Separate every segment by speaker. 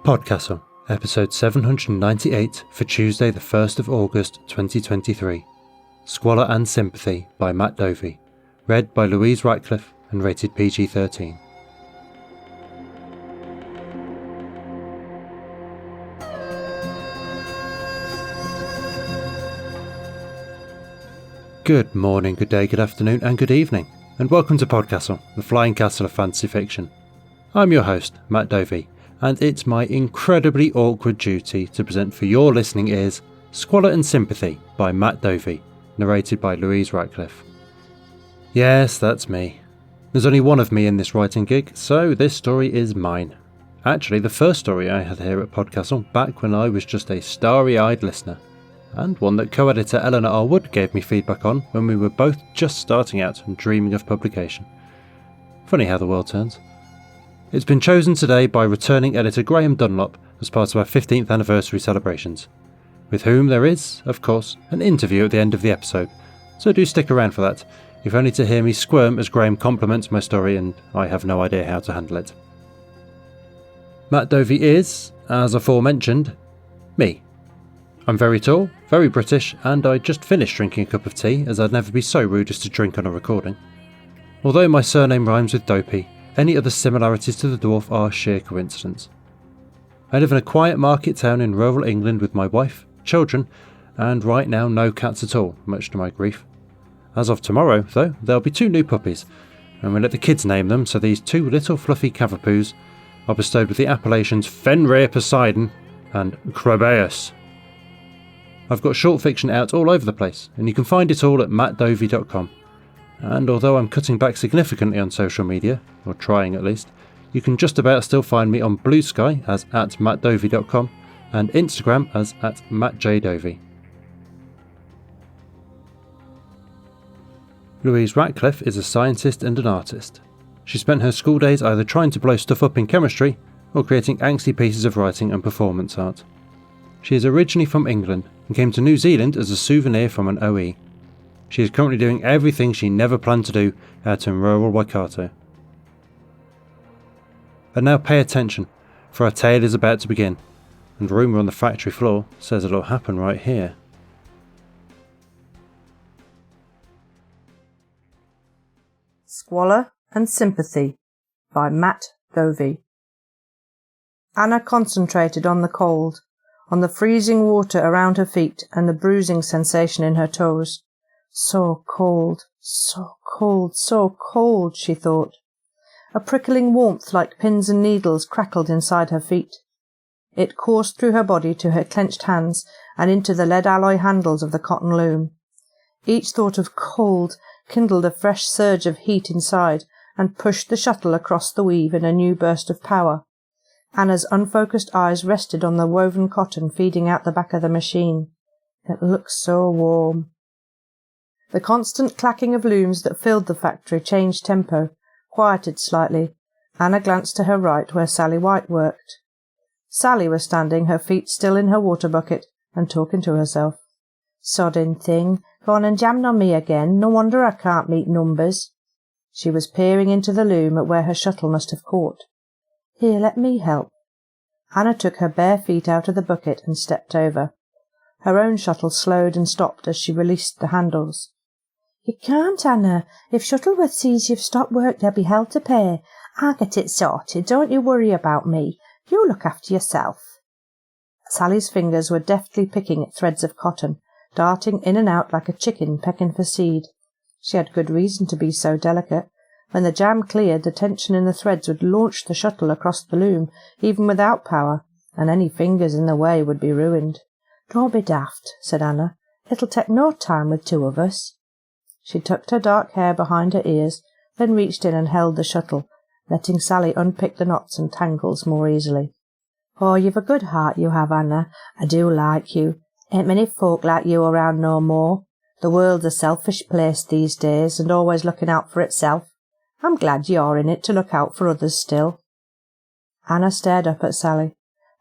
Speaker 1: PodCastle, episode 798 for Tuesday the 1st of August 2023. Squalor and Sympathy by Matt Dovey. Read by Louise Ratcliffe and rated PG-13. Good morning, good day, good afternoon and good evening, and welcome to PodCastle, the flying castle of fantasy fiction. I'm your host, Matt Dovey, and it's my incredibly awkward duty to present for your listening ears Squalor and Sympathy by Matt Dovey, narrated by Louise Ratcliffe. Yes, that's me. There's only one of me in this writing gig, so this story is mine. Actually, the first story I had here at PodCastle back when I was just a starry-eyed listener, and one that co-editor Eleanor R. Wood gave me feedback on when we were both just starting out and dreaming of publication. Funny how the world turns. It's been chosen today by returning editor Graham Dunlop as part of our 15th anniversary celebrations, with whom there is, of course, an interview at the end of the episode, so do stick around for that, if only to hear me squirm as Graham compliments my story and I have no idea how to handle it. Matt Dovey is, as aforementioned, me. I'm very tall, very British, and I just finished drinking a cup of tea as I'd never be so rude as to drink on a recording. Although my surname rhymes with Dopey, any other similarities to the dwarf are sheer coincidence. I live in a quiet market town in rural England with my wife, children, and right now no cats at all, much to my grief. As of tomorrow, though, there'll be 2 new puppies, and we let the kids name them, so these 2 little fluffy cavapoos are bestowed with the appellations Fenrir Poseidon and Crabeus. I've got short fiction out all over the place, and you can find it all at mattdovey.com. And although I'm cutting back significantly on social media, or trying at least, you can just about still find me on Blue Sky as @mattdovey.com and Instagram as @mattjdovey. Louise Ratcliffe is a scientist and an artist. She spent her school days either trying to blow stuff up in chemistry or creating angsty pieces of writing and performance art. She is originally from England and came to New Zealand as a souvenir from an OE. She is currently doing everything she never planned to do out in rural Waikato. And now pay attention, for our tale is about to begin, and rumour on the factory floor says it'll happen right here.
Speaker 2: Squalor and Sympathy by Matt Dovey. Anna concentrated on the cold, on the freezing water around her feet and the bruising sensation in her toes. So cold, so cold, so cold, she thought. A prickling warmth like pins and needles crackled inside her feet. It coursed through her body to her clenched hands and into the lead alloy handles of the cotton loom. Each thought of cold kindled a fresh surge of heat inside and pushed the shuttle across the weave in a new burst of power. Anna's unfocused eyes rested on the woven cotton feeding out the back of the machine. It looked so warm. The constant clacking of looms that filled the factory changed tempo, quieted slightly. Anna glanced to her right where Sally White worked. Sally was standing, her feet still in her water bucket, and talking to herself. "Sodding thing, gone and jammed on me again, no wonder I can't meet numbers." She was peering into the loom at where her shuttle must have caught. "Here, let me help." Anna took her bare feet out of the bucket and stepped over. Her own shuttle slowed and stopped as she released the handles. "You can't, Anna. If Shuttleworth sees you've stopped work, there'll be hell to pay. I'll get it sorted. Don't you worry about me. You look after yourself." Sally's fingers were deftly picking at threads of cotton, darting in and out like a chicken pecking for seed. She had good reason to be so delicate. When the jam cleared, the tension in the threads would launch the shuttle across the loom, even without power, and any fingers in the way would be ruined. "Don't be daft," said Anna. "It'll take no time with 2 of us." She tucked her dark hair behind her ears, then reached in and held the shuttle, letting Sally unpick the knots and tangles more easily. "Oh, you've a good heart, you have, Anna. I do like you. Ain't many folk like you around no more. The world's a selfish place these days, and always looking out for itself. I'm glad you're in it to look out for others still." Anna stared up at Sally.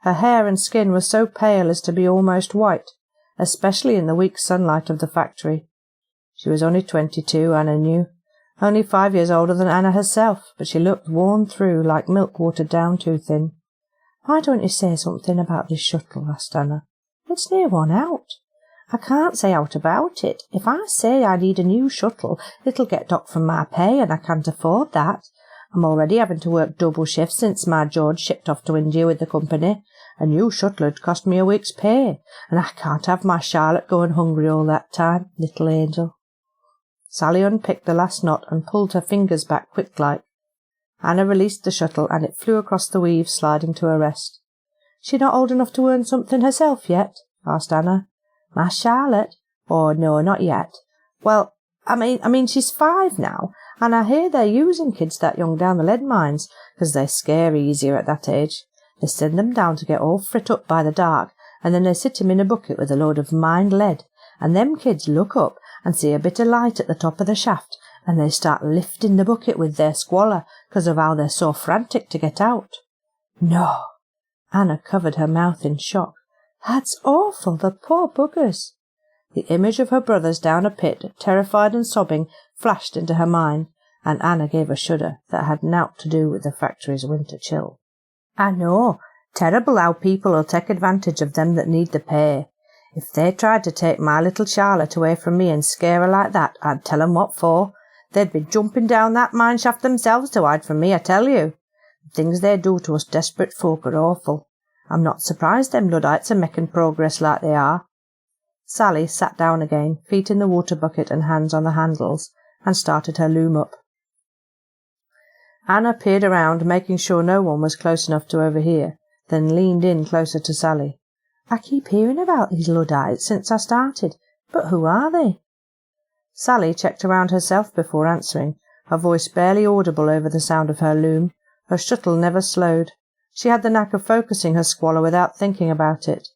Speaker 2: Her hair and skin were so pale as to be almost white, especially in the weak sunlight of the factory. She was only 22, Anna knew, only 5 years older than Anna herself, but she looked worn through like milk watered down too thin. "Why don't you say something about this shuttle?" asked Anna. "It's near one out." "I can't say out about it. If I say I need a new shuttle, it'll get docked from my pay, and I can't afford that. I'm already having to work double shifts since my George shipped off to India with the company. A new shuttle would cost me a week's pay, and I can't have my Charlotte going hungry all that time, little angel." Sally unpicked the last knot and pulled her fingers back quick-like. Anna released the shuttle, and it flew across the weave, sliding to a rest. "She not old enough to earn something herself yet?" asked Anna. "My Charlotte? Oh, no, not yet. Well, I mean, she's 5 now, and I hear they're using kids that young down the lead mines, 'cause they scare easier at that age. They send them down to get all frit up by the dark, and then they sit 'em in a bucket with a load of mined lead, and them kids look up and see a bit of light at the top of the shaft, and they start lifting the bucket with their squalor 'cause of how they're so frantic to get out." "No!" Anna covered her mouth in shock. "That's awful, the poor buggers." The image of her brothers down a pit, terrified and sobbing, flashed into her mind, and Anna gave a shudder that had naught to do with the factory's winter chill. "I know. Terrible how people'll take advantage of them that need the pay. If they tried to take my little Charlotte away from me and scare her like that, I'd tell 'em what for. They'd be jumping down that mine shaft themselves to hide from me, I tell you. The things they do to us desperate folk are awful. I'm not surprised them Luddites are making progress like they are." Sally sat down again, feet in the water bucket and hands on the handles, and started her loom up. Anna peered around, making sure no one was close enough to overhear, then leaned in closer to Sally. "I keep hearing about these Luddites since I started, but who are they?" Sally checked around herself before answering, her voice barely audible over the sound of her loom. Her shuttle never slowed. She had the knack of focusing her squalor without thinking about it.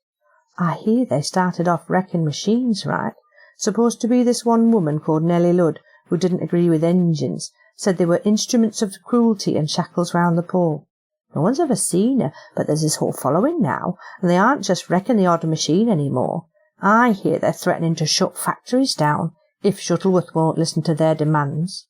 Speaker 2: "I hear they started off wrecking machines, right? Supposed to be this one woman called Nellie Ludd, who didn't agree with engines, said they were instruments of cruelty and shackles round the pole. No one's ever seen her, but there's this whole following now, and they aren't just wrecking the odd machine any more. I hear they're threatening to shut factories down, if Shuttleworth won't listen to their demands."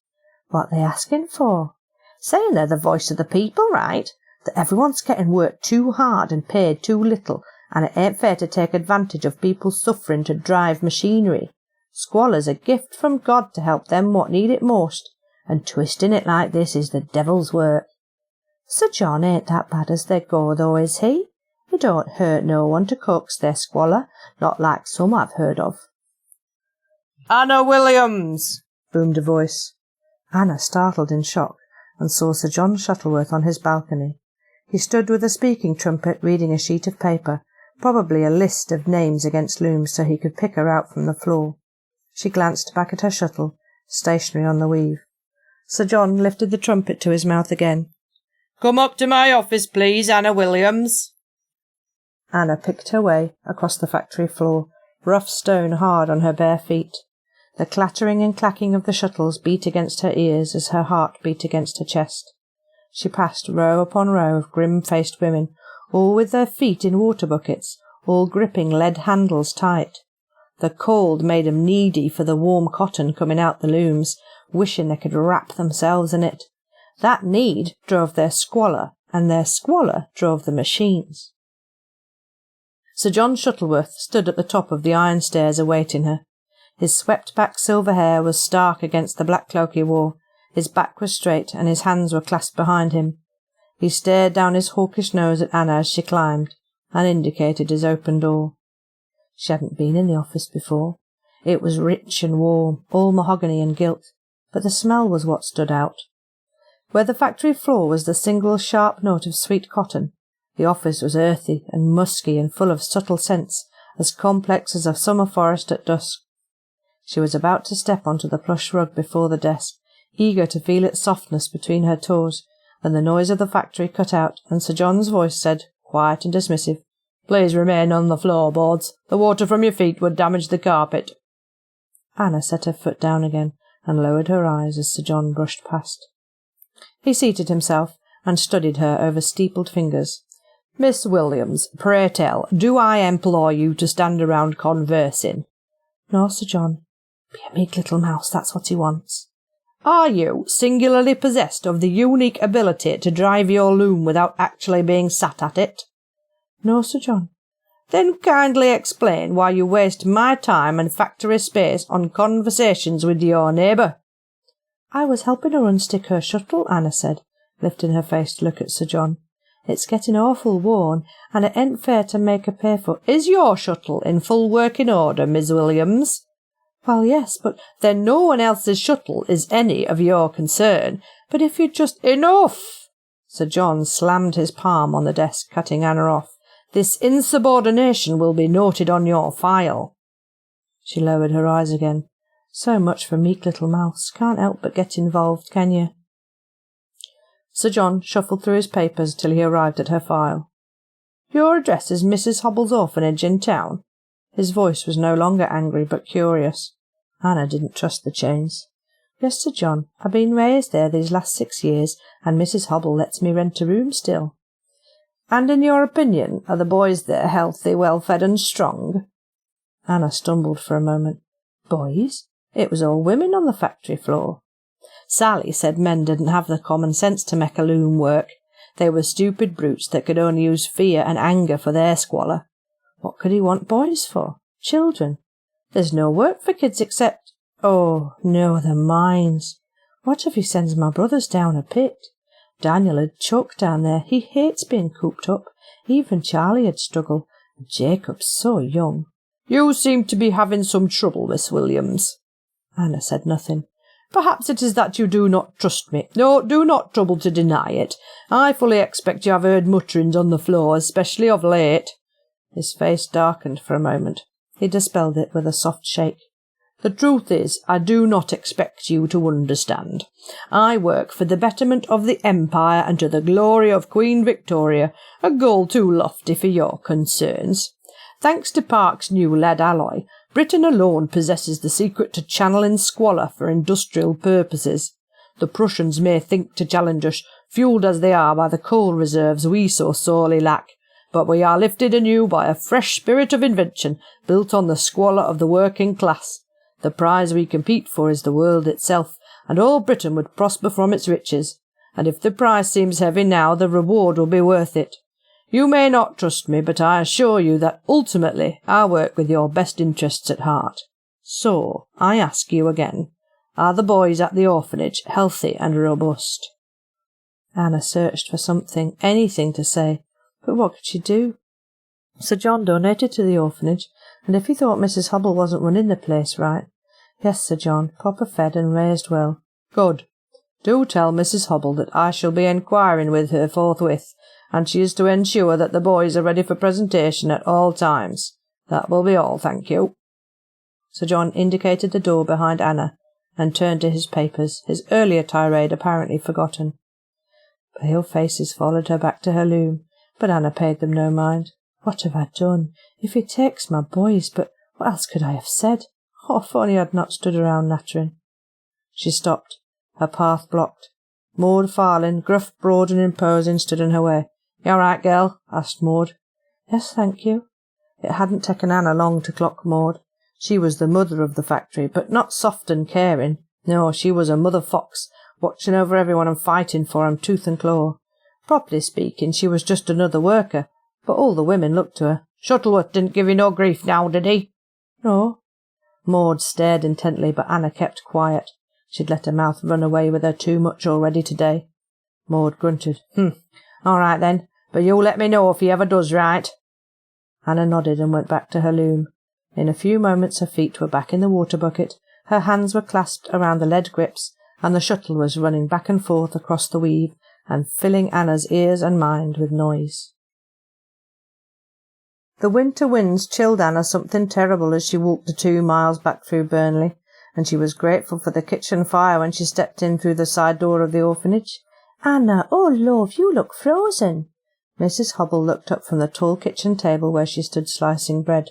Speaker 2: "What they asking for?" "Saying they're the voice of the people, right? That everyone's getting worked too hard and paid too little, and it ain't fair to take advantage of people's suffering to drive machinery. Squalor's a gift from God to help them what need it most, and twisting it like this is the devil's work." "Sir John ain't that bad as they go, though, is he? He don't hurt no one to coax their squalor, not like some I've heard of."
Speaker 3: "Anna Williams!"
Speaker 2: boomed a voice. Anna startled in shock, and saw Sir John Shuttleworth on his balcony. He stood with a speaking trumpet reading a sheet of paper, probably a list of names against looms so he could pick her out from the floor. She glanced back at her shuttle, stationary on the weave. Sir John lifted the trumpet to his mouth again.
Speaker 3: "Come up to my office, please, Anna Williams."
Speaker 2: Anna picked her way across the factory floor, rough stone hard on her bare feet. The clattering and clacking of the shuttles beat against her ears as her heart beat against her chest. She passed row upon row of grim-faced women, all with their feet in water buckets, all gripping lead handles tight. The cold made 'em needy for the warm cotton coming out the looms, wishing they could wrap themselves in it. That need drove their squalor, and their squalor drove the machines. Sir John Shuttleworth stood at the top of the iron stairs awaiting her. His swept-back silver hair was stark against the black cloak he wore. His back was straight, and his hands were clasped behind him. He stared down his hawkish nose at Anna as she climbed, and indicated his open door. She hadn't been in the office before. It was rich and warm, all mahogany and gilt, but the smell was what stood out. Where the factory floor was the single sharp note of sweet cotton, the office was earthy and musky and full of subtle scents, as complex as a summer forest at dusk. She was about to step onto the plush rug before the desk, eager to feel its softness between her toes, when the noise of the factory cut out, and Sir John's voice said, quiet and dismissive, "Please remain on the floorboards. The water from your feet would damage the carpet." Anna set her foot down again, and lowered her eyes as Sir John brushed past. He seated himself, and studied her over steepled fingers. "Miss Williams, pray tell, do I employ you to stand around conversing?" "No, Sir John. Be a meek little mouse, that's what he wants." "Are you singularly possessed of the unique ability to drive your loom without actually being sat at it?" No, Sir John.
Speaker 3: Then kindly explain why you waste my time and factory space on conversations with your neighbour.
Speaker 2: I was helping her unstick her shuttle, Anna said, lifting her face to look at Sir John. It's getting awful worn, and it ain't fair to make her pay for it.
Speaker 3: Is your shuttle in full working order, Miss Williams?
Speaker 2: Well, yes, but
Speaker 3: then no one else's shuttle is any of your concern.
Speaker 2: But if you'd just—
Speaker 3: Enough!
Speaker 2: Sir John slammed his palm on the desk, cutting Anna off.
Speaker 3: This insubordination will be noted on your file.
Speaker 2: She lowered her eyes again. So much for meek little mouse. Can't help but get involved, can you? Sir John shuffled through his papers till he arrived at her file.
Speaker 3: Your address is Mrs. Hobble's orphanage in town?
Speaker 2: His voice was no longer angry but curious. Anna didn't trust the chains. Yes, Sir John, I've been raised there these last 6 years, and Mrs. Hobble lets me rent a room still.
Speaker 3: And in your opinion, are the boys there healthy, well-fed and strong?
Speaker 2: Anna stumbled for a moment. Boys? It was all women on the factory floor.
Speaker 3: Sally said men didn't have the common sense to make a loom work. They were stupid brutes that could only use fear and anger for their squalor.
Speaker 2: What could he want boys for? Children.
Speaker 3: There's no work for kids except—
Speaker 2: Oh, no, the mines. What if he sends my brothers down a pit? Daniel had choke down there. He hates being cooped up. Even Charlie had struggled. Jacob's so young.
Speaker 3: You seem to be having some trouble, Miss Williams.
Speaker 2: Anna said nothing.
Speaker 3: Perhaps it is that you do not trust me. No, do not trouble to deny it. I fully expect you have heard mutterings on the floor, especially of late.
Speaker 2: His face darkened for a moment. He dispelled it with a soft shake.
Speaker 3: The truth is, I do not expect you to understand. I work for the betterment of the Empire and to the glory of Queen Victoria, a goal too lofty for your concerns. Thanks to Park's new lead alloy, Britain alone possesses the secret to channeling squalor for industrial purposes. The Prussians may think to challenge us, fuelled as they are by the coal reserves we so sorely lack, but we are lifted anew by a fresh spirit of invention built on the squalor of the working class. The prize we compete for is the world itself, and all Britain would prosper from its riches. And if the prize seems heavy now, the reward will be worth it. You may not trust me, but I assure you that ultimately I work with your best interests at heart. So, I ask you again, are the boys at the orphanage healthy and robust?
Speaker 2: Anna searched for something, anything to say, but what could she do? Sir John donated to the orphanage, and if he thought Mrs. Hubble wasn't running the place right— Yes, Sir John, proper fed and raised well.
Speaker 3: Good. Do tell Mrs. Hubble that I shall be enquiring with her forthwith, and she is to ensure that the boys are ready for presentation at all times. That will be all, thank you.
Speaker 2: Sir John indicated the door behind Anna, and turned to his papers, his earlier tirade apparently forgotten. Pale faces followed her back to her loom, but Anna paid them no mind. What have I done? If he takes my boys, but what else could I have said? Oh, if only I had not stood around nattering. She stopped, her path blocked. Maud Farlin, gruff, broad and imposing, stood in her way. You all right, girl? Asked Maud. Yes, thank you. It hadn't taken Anna long to clock Maud. She was the mother of the factory, but not soft and caring. No, she was a mother fox, watching over everyone and fighting for 'em tooth and claw. Properly speaking, she was just another worker, but all the women looked to her.
Speaker 3: Shuttleworth didn't give you no grief now, did he?
Speaker 2: No. Maud stared intently, but Anna kept quiet. She'd let her mouth run away with her too much already today. Maud grunted.
Speaker 3: All right then, but you'll let me know if he ever does right.
Speaker 2: Anna nodded and went back to her loom. In a few moments her feet were back in the water bucket, her hands were clasped around the lead grips, and the shuttle was running back and forth across the weave and filling Anna's ears and mind with noise. The winter winds chilled Anna something terrible as she walked the 2 miles back through Burnley, and she was grateful for the kitchen fire when she stepped in through the side door of the orphanage.
Speaker 4: Anna, oh love, you look frozen.
Speaker 2: Mrs. Hubble looked up from the tall kitchen table where she stood slicing bread.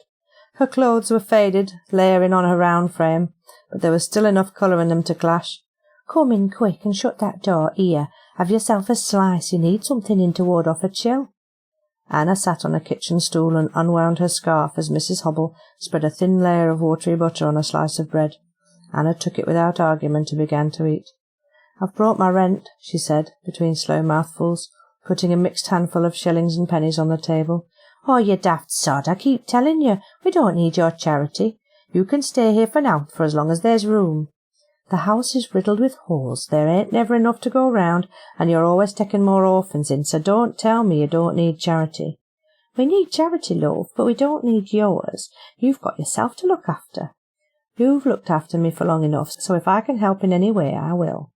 Speaker 2: Her clothes were faded, layering on her round frame, but there was still enough colour in them to clash.
Speaker 4: Come in quick and shut that door. Here, have yourself a slice. You need something in to ward off a chill.
Speaker 2: Anna sat on a kitchen stool and unwound her scarf as Mrs. Hubble spread a thin layer of watery butter on a slice of bread. Anna took it without argument and began to eat. "I've brought my rent," she said, between slow mouthfuls, putting a mixed handful of shillings and pennies on the table.
Speaker 4: Oh, you daft sod, I keep telling you, we don't need your charity. You can stay here for now, for as long as there's room. The house is riddled with holes, there ain't never enough to go round, and you're always taking more orphans in, so don't tell me you don't need charity. We need charity, love, but we don't need yours. You've got yourself to look after. You've looked after me for long enough, so if I can help in any way, I will.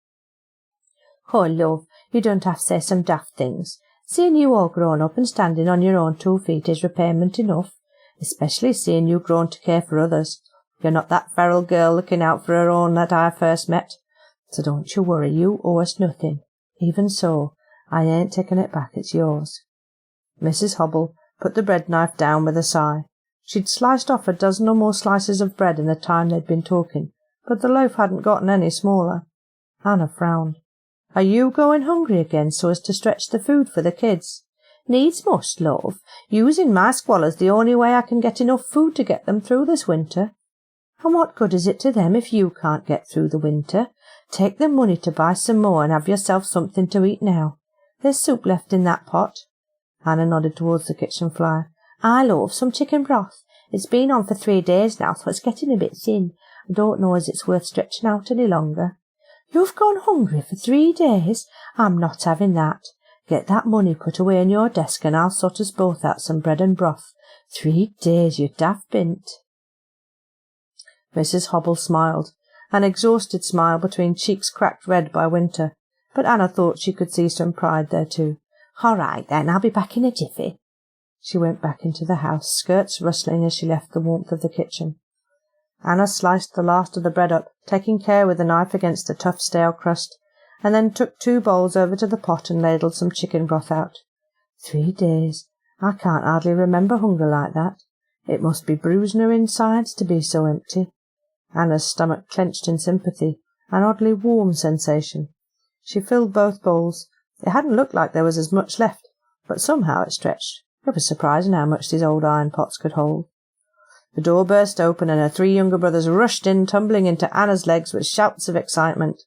Speaker 4: Oh, love, you don't have to say some daft things. Seeing you all grown up and standing on your own 2 feet is repayment enough, especially seeing you grown to care for others. You're not that feral girl looking out for her own that I first met. So don't you worry, you owe us nothing. Even so, I ain't taking it back, it's yours. Mrs. Hubble put the bread knife down with a sigh. She'd sliced off a dozen or more slices of bread in the time they'd been talking, but the loaf hadn't gotten any smaller. Anna frowned. Are you going hungry again so as to stretch the food for the kids? Needs must, love. Using my squalor's the only way I can get enough food to get them through this winter. And what good is it to them if you can't get through the winter? Take the money to buy some more and have yourself something to eat now. There's soup left in that pot. Anna nodded towards the kitchen fire. I love some chicken broth. It's been on for 3 days now, so it's getting a bit thin. I don't know as it's worth stretching out any longer. You've gone hungry for 3 days? I'm not having that. Get that money put away in your desk and I'll sort us both out some bread and broth. 3 days, you daft bint. Mrs. Hubble smiled, an exhausted smile between cheeks cracked red by winter, but Anna thought she could see some pride there too. All right, then, I'll be back in a jiffy. She went back into the house, skirts rustling as she left the warmth of the kitchen. Anna sliced the last of the bread up, taking care with the knife against the tough stale crust, and then took 2 bowls over to the pot and ladled some chicken broth out. 3 days. I can't hardly remember hunger like that. It must be bruising her insides to be so empty. Anna's stomach clenched in sympathy, an oddly warm sensation. She filled both bowls. It hadn't looked like there was as much left, but somehow it stretched. It was surprising how much these old iron pots could hold. The door burst open and her 3 younger brothers rushed in, tumbling into Anna's legs with shouts of excitement.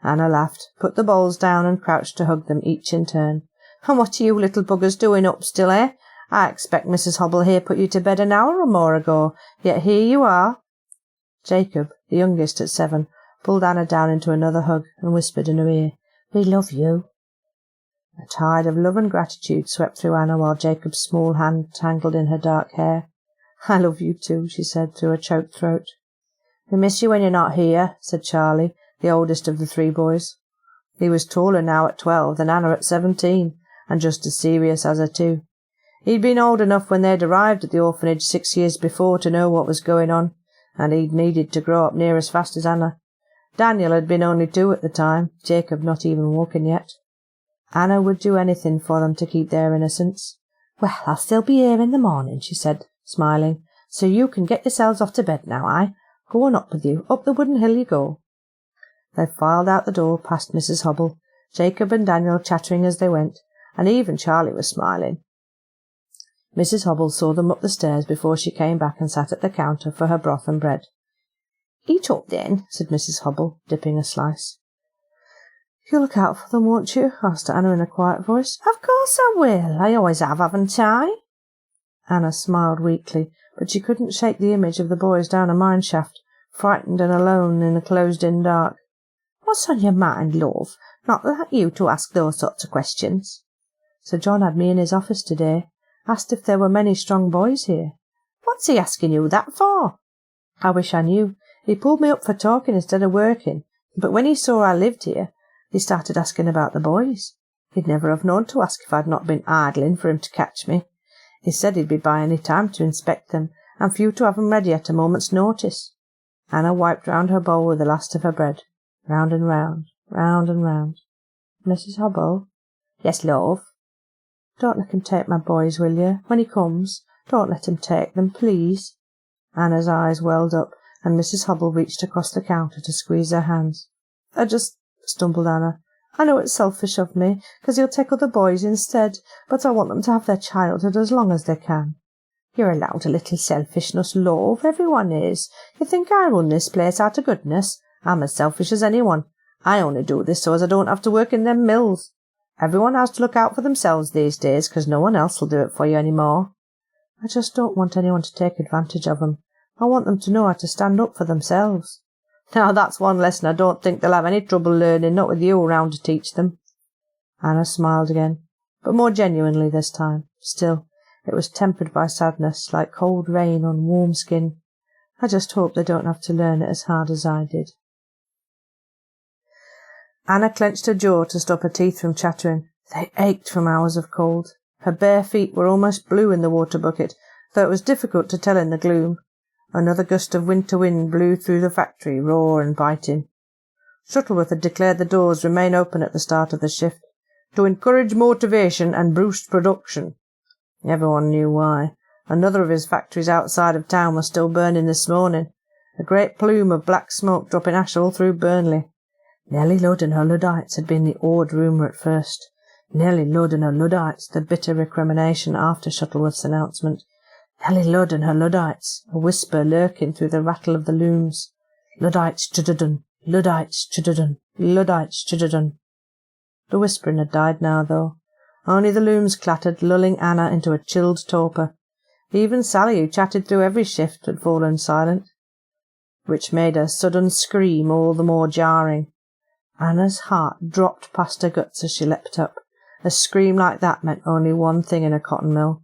Speaker 4: Anna laughed, put the bowls down and crouched to hug them each in turn. And what are you little buggers doing up still, eh? I expect Mrs. Hubble here put you to bed an hour or more ago, yet here you are. Jacob, the youngest at 7, pulled Anna down into another hug and whispered in her ear, We love you. A tide of love and gratitude swept through Anna while Jacob's small hand tangled in her dark hair. I love you too, she said through her choked throat. We miss you when you're not here, said Charlie, the oldest of the 3 boys. He was taller now at 12 than Anna at 17, and just as serious as her too. He'd been old enough when they'd arrived at the orphanage 6 years before to know what was going on, and he'd needed to grow up near as fast as Anna. Daniel had been only 2 at the time, Jacob not even walking yet. Anna would do anything for them to keep their innocence. Well, I'll still be here in the morning, she said, smiling, so you can get yourselves off to bed now, Go on up with you, up the wooden hill you go. They filed out the door past Mrs. Hubble, Jacob and Daniel chattering as they went, and even Charlie was smiling. Mrs. Hubble saw them up the stairs before she came back and sat at the counter for her broth and bread. Eat up, then, said Mrs. Hubble, dipping a slice. You'll look out for them, won't you? Asked Anna in a quiet voice. Of course I will. I always have, haven't I? Anna smiled weakly, but she couldn't shake the image of the boys down a mine shaft, frightened and alone in the closed-in dark. What's on your mind, love? Not like you to ask those sorts of questions. Sir John had me in his office today. Asked if there were many strong boys here. What's he asking you that for? I wish I knew. He pulled me up for talking instead of working, but when he saw I lived here, he started asking about the boys. He'd never have known to ask if I'd not been idling for him to catch me. He said he'd be by any time to inspect them, and for you to have 'em ready at a moment's notice. Anna wiped round her bowl with the last of her bread. Round and round, round and round. Mrs. Hubble? Yes, love? Don't let him take my boys, will you? When he comes, don't let him take them, please. Anna's eyes welled up, and Mrs. Hubble reached across the counter to squeeze her hands. I just, stumbled Anna. I know it's selfish of me, 'cause he'll take other boys instead, but I want them to have their childhood as long as they can. You're allowed a little selfishness, love. Everyone is. You think I run this place out of goodness? I'm as selfish as anyone. I only do this so as I don't have to work in them mills. Everyone has to look out for themselves these days, 'cause no one else will do it for you any more.
Speaker 2: I just don't want anyone to take advantage of 'em. I want them to know how to stand up for themselves. Now that's one lesson I don't think they'll have any trouble learning, not with you around to teach them." Anna smiled again, but more genuinely this time. Still, it was tempered by sadness, like cold rain on warm skin. "I just hope they don't have to learn it as hard as I did." Anna clenched her jaw to stop her teeth from chattering. They ached from hours of cold. Her bare feet were almost blue in the water bucket, though it was difficult to tell in the gloom. Another gust of winter wind blew through the factory, raw and biting. Shuttleworth had declared the doors remain open at the start of the shift, to encourage motivation and boost production. Everyone knew why. Another of his factories outside of town was still burning this morning, a great plume of black smoke dropping ash all through Burnley. Nellie Ludd and her Luddites had been the awed rumour at first. Nellie Ludd and her Luddites, the bitter recrimination after Shuttleworth's announcement. Nellie Ludd and her Luddites, a whisper lurking through the rattle of the looms. Luddites Chudderden, Luddites Chudderden, Luddites Chudderden. The whispering had died now, though. Only the looms clattered, lulling Anna into a chilled torpor. Even Sally, who chatted through every shift, had fallen silent, which made her sudden scream all the more jarring. Anna's heart dropped past her guts as she leapt up. A scream like that meant only one thing in a cotton mill.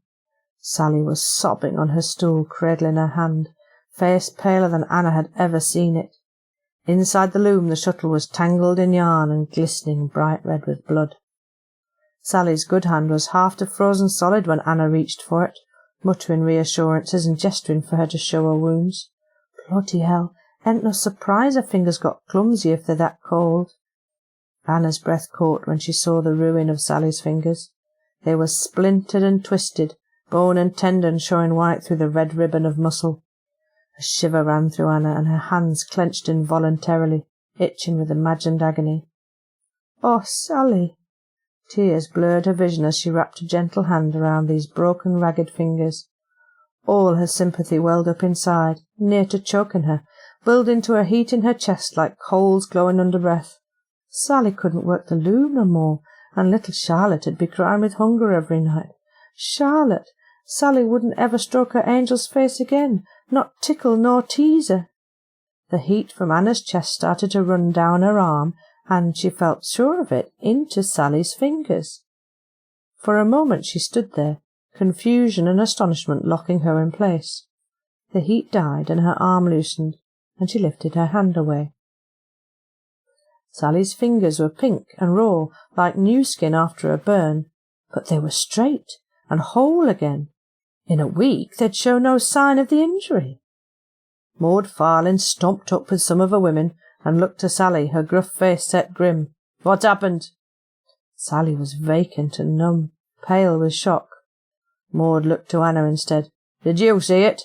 Speaker 2: Sally was sobbing on her stool, cradling her hand, face paler than Anna had ever seen it. Inside the loom the shuttle was tangled in yarn and glistening bright red with blood. Sally's good hand was half to frozen solid when Anna reached for it, muttering reassurances and gesturing for her to show her wounds. Bloody hell, ain't no surprise her fingers got clumsy if they're that cold. Anna's breath caught when she saw the ruin of Sally's fingers. They were splintered and twisted, bone and tendon showing white through the red ribbon of muscle. A shiver ran through Anna, and her hands clenched involuntarily, itching with imagined agony. "Oh, Sally!" Tears blurred her vision as she wrapped a gentle hand around these broken, ragged fingers. All her sympathy welled up inside, near to choking her, building to a heat in her chest like coals glowing under breath. Sally couldn't work the loom no more, and little Charlotte'd be crying with hunger every night. Charlotte! Sally wouldn't ever stroke her angel's face again, not tickle nor tease her. The heat from Anna's chest started to run down her arm, and she felt sure of it, into Sally's fingers. For a moment she stood there, confusion and astonishment locking her in place. The heat died and her arm loosened, and she lifted her hand away. Sally's fingers were pink and raw, like new skin after a burn, but they were straight and whole again. In a week they'd show no sign of the injury. Maud Farlin stomped up with some of her women and looked to Sally, her gruff face set grim. "What's happened?" Sally was vacant and numb, pale with shock. Maud looked to Anna instead. "Did you see it?"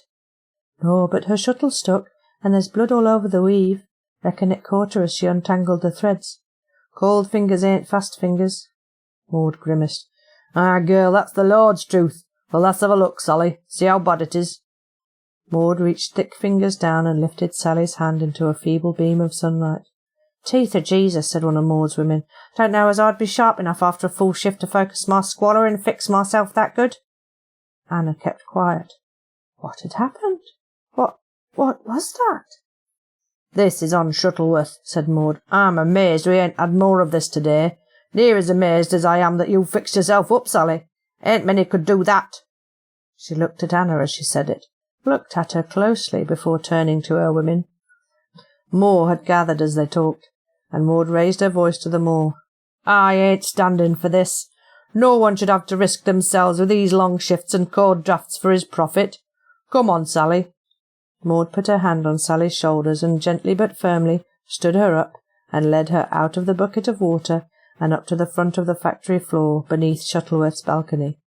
Speaker 2: "No, but her shuttle stuck, and there's blood all over the weave. Reckon it caught her as she untangled the threads. Cold fingers ain't fast fingers." Maud grimaced. "Ah, girl, that's the Lord's truth. Well, let's have a look, Sally. See how bad it is." Maud reached thick fingers down and lifted Sally's hand into a feeble beam of sunlight. "Teeth of Jesus," said one of Maud's women. "Don't know as I'd be sharp enough after a full shift to focus my squalor and fix myself that good." Anna kept quiet. What had happened? What was that? "This is on Shuttleworth," said Maud. "I'm amazed we ain't had more of this today. Near as amazed as I am that you fixed yourself up, Sally. Ain't many could do that." She looked at Anna as she said it, looked at her closely before turning to her women. More had gathered as they talked, and Maud raised her voice to them all. "I ain't standing for this. No one should have to risk themselves with these long shifts and cold drafts for his profit. Come on, Sally." Maud put her hand on Sally's shoulders and gently but firmly stood her up and led her out of the bucket of water and up to the front of the factory floor beneath Shuttleworth's balcony.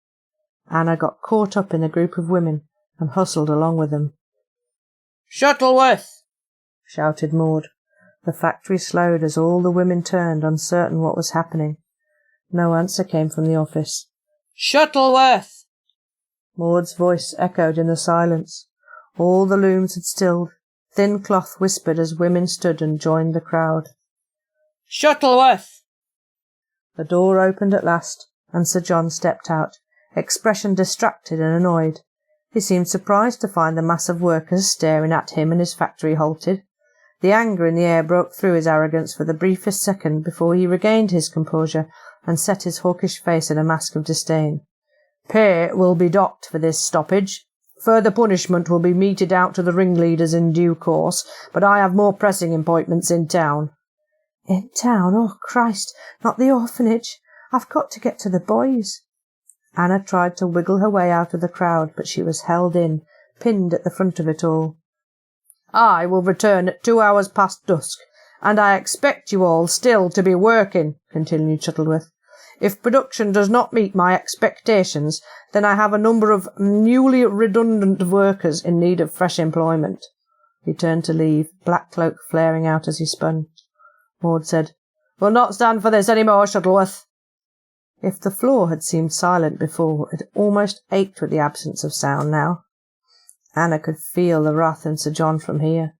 Speaker 2: Anna got caught up in the group of women and hustled along with them.
Speaker 3: "Shuttleworth!"
Speaker 2: shouted Maud. The factory slowed as all the women turned, uncertain what was happening. No answer came from the office.
Speaker 3: "Shuttleworth!"
Speaker 2: Maud's voice echoed in the silence. All the looms had stilled. Thin cloth whispered as women stood and joined the crowd.
Speaker 3: "Shuttleworth!"
Speaker 2: The door opened at last, and Sir John stepped out, expression distracted and annoyed. He seemed surprised to find the mass of workers staring at him and his factory halted. The anger in the air broke through his arrogance for the briefest second before he regained his composure and set his hawkish face in a mask of disdain. "Pay will be docked for this stoppage. Further punishment will be meted out to the ringleaders in due course, but I have more pressing appointments in town." "In town? Oh, Christ, not the orphanage. I've got to get to the boys." Anna tried to wiggle her way out of the crowd, but she was held in, pinned at the front of it all. "I will return at 2 hours past dusk, and I expect you all still to be working," continued Shuttleworth. "If production does not meet my expectations, then I have a number of newly redundant workers in need of fresh employment." He turned to leave, black cloak flaring out as he spun. Maud said, "We'll not stand for this any more, Shuttleworth." If the floor had seemed silent before, it almost ached with the absence of sound now. Anna could feel the wrath in Sir John from here.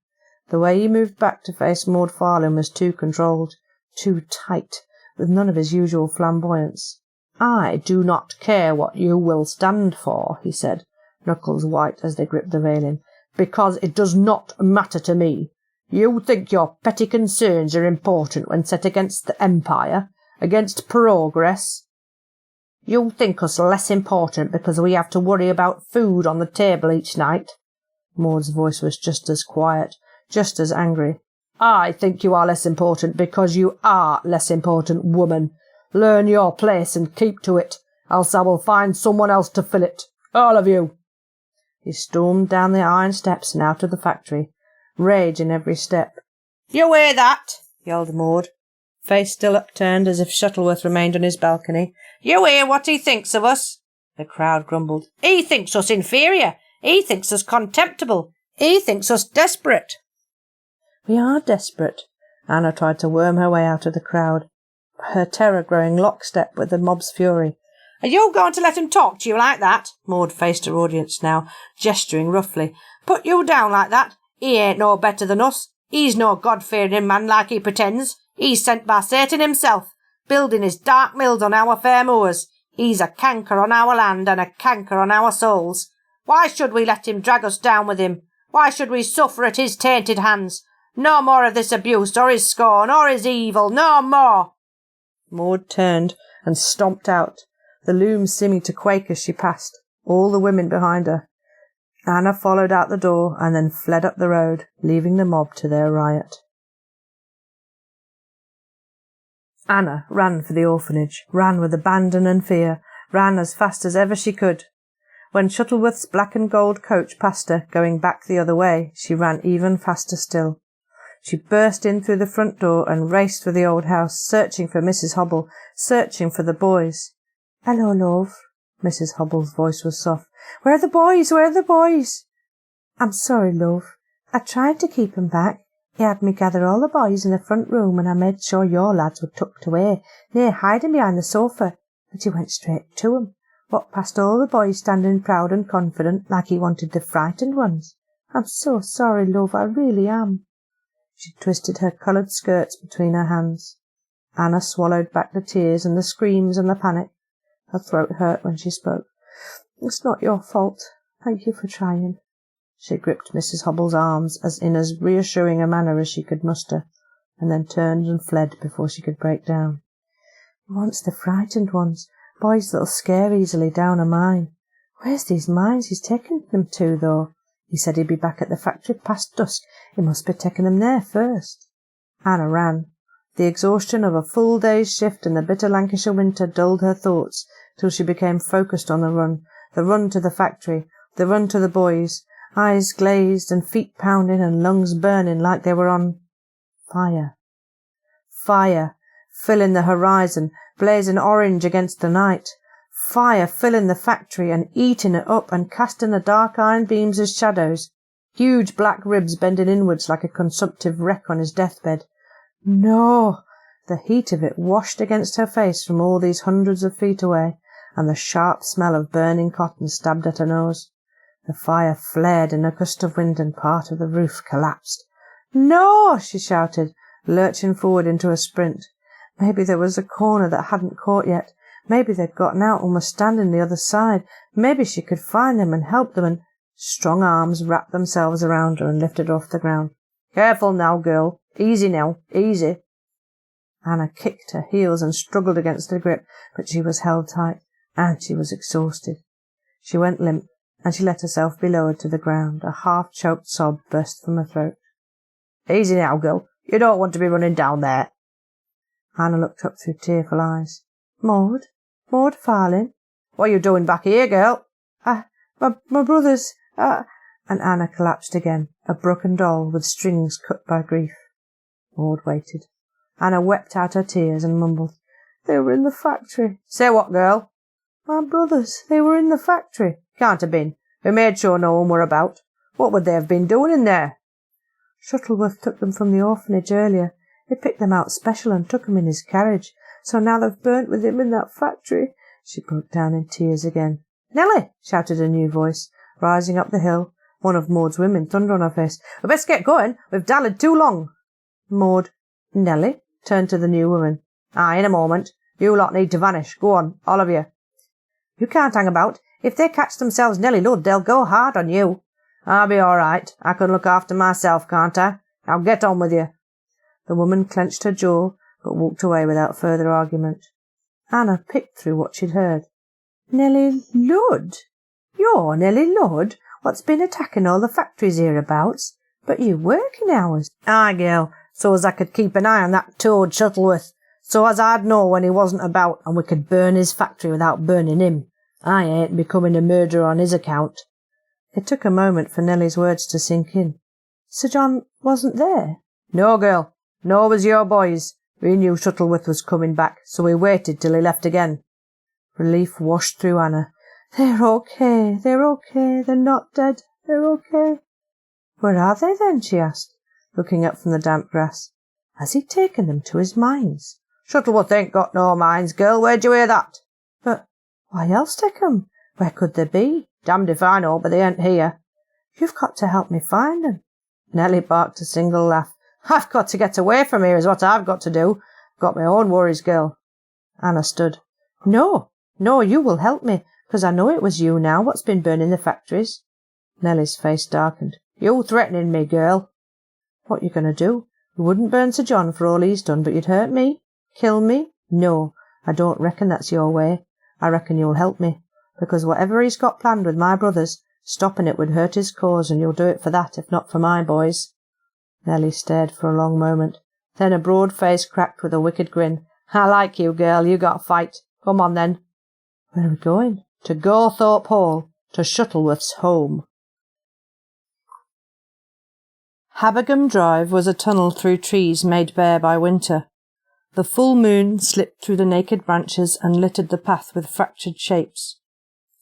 Speaker 2: The way he moved back to face Maud Farley was too controlled, too tight, with none of his usual flamboyance. "I do not care what you will stand for," he said, knuckles white as they gripped the railing, "because it does not matter to me. You think your petty concerns are important when set against the Empire, against progress. You think us less important because we have to worry about food on the table each night." Maud's voice was just as quiet, just as angry. "I think you are less important because you are less important, woman. Learn your place and keep to it, else I will find someone else to fill it. All of you." He stormed down the iron steps and out of the factory, rage in every step. "You hear that?" yelled Maud, face still upturned as if Shuttleworth remained on his balcony. "You hear what he thinks of us?" The crowd grumbled. "He thinks us inferior. He thinks us contemptible. He thinks us desperate." "We are desperate." Anna tried to worm her way out of the crowd, her terror growing lockstep with the mob's fury. "Are you going to let him talk to you like that?" Maud faced her audience now, gesturing roughly. "Put you down like that? He ain't no better than us. He's no God-fearing man like he pretends. He's sent by Satan himself, building his dark mills on our fair moors. He's a canker on our land and a canker on our souls. Why should we let him drag us down with him? Why should we suffer at his tainted hands? No more of this abuse, or his scorn, or his evil, no more!" Maud turned and stomped out, the loom seeming to quake as she passed, all the women behind her. Anna followed out the door and then fled up the road, leaving the mob to their riot. Anna ran for the orphanage, ran with abandon and fear, ran as fast as ever she could. When Shuttleworth's black and gold coach passed her, going back the other way, she ran even faster still. She burst in through the front door and raced through the old house, searching for Mrs. Hobble, searching for the boys. "Hello, love." Mrs. Hobble's voice was soft. "Where are the boys? Where are the boys?" "I'm sorry, love. I tried to keep 'em back. He had me gather all the boys in the front room, and I made sure your lads were tucked away, near hiding behind the sofa, but he went straight to 'em, walked past all the boys standing proud and confident, like he wanted the frightened ones. I'm so sorry, love, I really am." She twisted her coloured skirts between her hands. Anna swallowed back the tears and the screams and the panic. Her throat hurt when she spoke. "It's not your fault. Thank you for trying." She gripped Mrs. Hobble's arms in as reassuring a manner as she could muster, and then turned and fled before she could break down. "He wants the frightened ones, boys that'll scare easily down a mine. Where's these mines he's taken them to, though? He said he'd be back at the factory past dusk. He must be taking them there first." Anna ran. The exhaustion of a full day's shift in the bitter Lancashire winter dulled her thoughts till she became focused on the run to the factory, the run to the boys, eyes glazed and feet pounding and lungs burning like they were on fire. Fire, filling the horizon, blazing orange against the night. Fire filling the factory and eating it up and casting the dark iron beams as shadows, huge black ribs bending inwards like a consumptive wreck on his deathbed. No! The heat of it washed against her face from all these hundreds of feet away, and the sharp smell of burning cotton stabbed at her nose. The fire flared in a gust of wind and part of the roof collapsed. "No!" she shouted, lurching forward into a sprint. Maybe there was a corner that hadn't caught yet. Maybe they'd gotten out and were standing the other side. Maybe she could find them and help them, and strong arms wrapped themselves around her and lifted her off the ground. "Careful now, girl. Easy now, easy." Anna kicked her heels and struggled against the grip, but she was held tight, and she was exhausted. She went limp, and she let herself be lowered to the ground. A half-choked sob burst from her throat. "Easy now, girl. You don't want to be running down there." Anna looked up through tearful eyes. "Maud? Maud, darling?" "What are you doing back here, girl?" My brothers, And Anna collapsed again, a broken doll with strings cut by grief. Maud waited. Anna wept out her tears and mumbled, "They were in the factory." "Say what, girl?" "My brothers, they were in the factory." "Can't have been. We made sure no one were about. What would they have been doing in there?" "Shuttleworth took them from the orphanage earlier. He picked them out special and took them in his carriage. So now they've burnt with him in that factory." She broke down in tears again. "Nellie!" shouted a new voice, rising up the hill. One of Maud's women, thunder on her face. "We best get going. We've dallied too long." Maud, "Nellie?" turned to the new woman. "Aye, in a moment. You lot need to vanish. Go on, all of you." "You can't hang about. If they catch themselves Nellie Ludd, they'll go hard on you." "I'll be all right. I can look after myself, can't I? Now get on with you." The woman clenched her jaw, but walked away without further argument. Anna picked through what she'd heard. "Nellie Ludd? You're Nellie Ludd? What's been attacking all the factories hereabouts? But you working hours." "Aye, girl, so as I could keep an eye on that toad Shuttleworth, so as I'd know when he wasn't about and we could burn his factory without burning him. I ain't becoming a murderer on his account." It took a moment for Nellie's words to sink in. "Sir John wasn't there?" "No, girl, nor was your boys. We knew Shuttleworth was coming back, so we waited till he left again." Relief washed through Anna. They're okay, they're not dead, they're okay." "Where are they then?" she asked, looking up from the damp grass. "Has he taken them to his mines?" "Shuttleworth ain't got no mines, girl. Where'd you hear that?" "But why else take 'em? Where could they be?" "Damned if I know, but they ain't here." "You've got to help me find them." Nellie barked a single laugh. "I've got to get away from here is what I've got to do. I've got my own worries, girl." Anna stood. No, you will help me, 'cause I know it was you now what's been burning the factories." Nellie's face darkened. "You threatening me, girl?" "What you going to do? You wouldn't burn Sir John for all he's done, but you'd hurt me? Kill me? No, I don't reckon that's your way. I reckon you'll help me, because whatever he's got planned with my brothers, stopping it would hurt his cause, and you'll do it for that, if not for my boys." Nellie stared for a long moment. Then her broad face cracked with a wicked grin. "I like you, girl. You got fight. Come on, then." "Where are we going?" "To Gawthorpe Hall, to Shuttleworth's home." Habergam Drive was a tunnel through trees made bare by winter. The full moon slipped through the naked branches and littered the path with fractured shapes.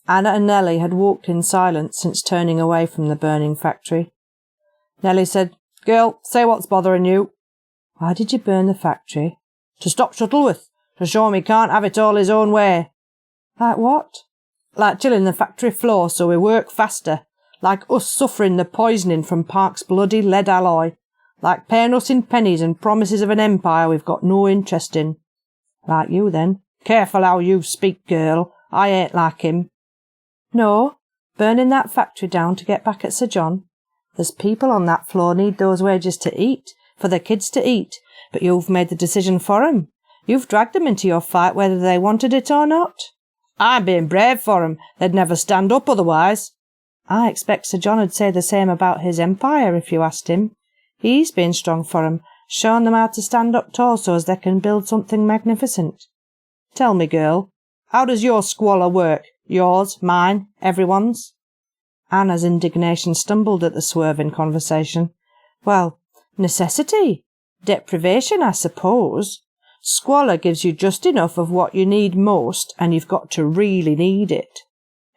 Speaker 2: Anna and Nellie had walked in silence since turning away from the burning factory. Nellie said, "Girl, say what's bothering you." "Why did you burn the factory?" "To stop Shuttleworth, to show him he can't have it all his own way." "Like what?" "Like chilling the factory floor so we work faster. Like us suffering the poisoning from Park's bloody lead alloy. Like paying us in pennies and promises of an empire we've got no interest in." "Like you, then." "Careful how you speak, girl. I ain't like him." "No, burning that factory down to get back at Sir John. There's people on that floor need those wages to eat, for their kids to eat, but you've made the decision for 'em. You've dragged them into your fight whether they wanted it or not." "I'm being brave for 'em. They'd never stand up otherwise." "I expect Sir John would say the same about his empire if you asked him. He's been strong for 'em, shown them how to stand up tall so as they can build something magnificent." "Tell me, girl, how does your squalor work? Yours, mine, everyone's?" Anna's indignation stumbled at the swerve in conversation. "Well, necessity. Deprivation, I suppose. Squalor gives you just enough of what you need most, and you've got to really need it."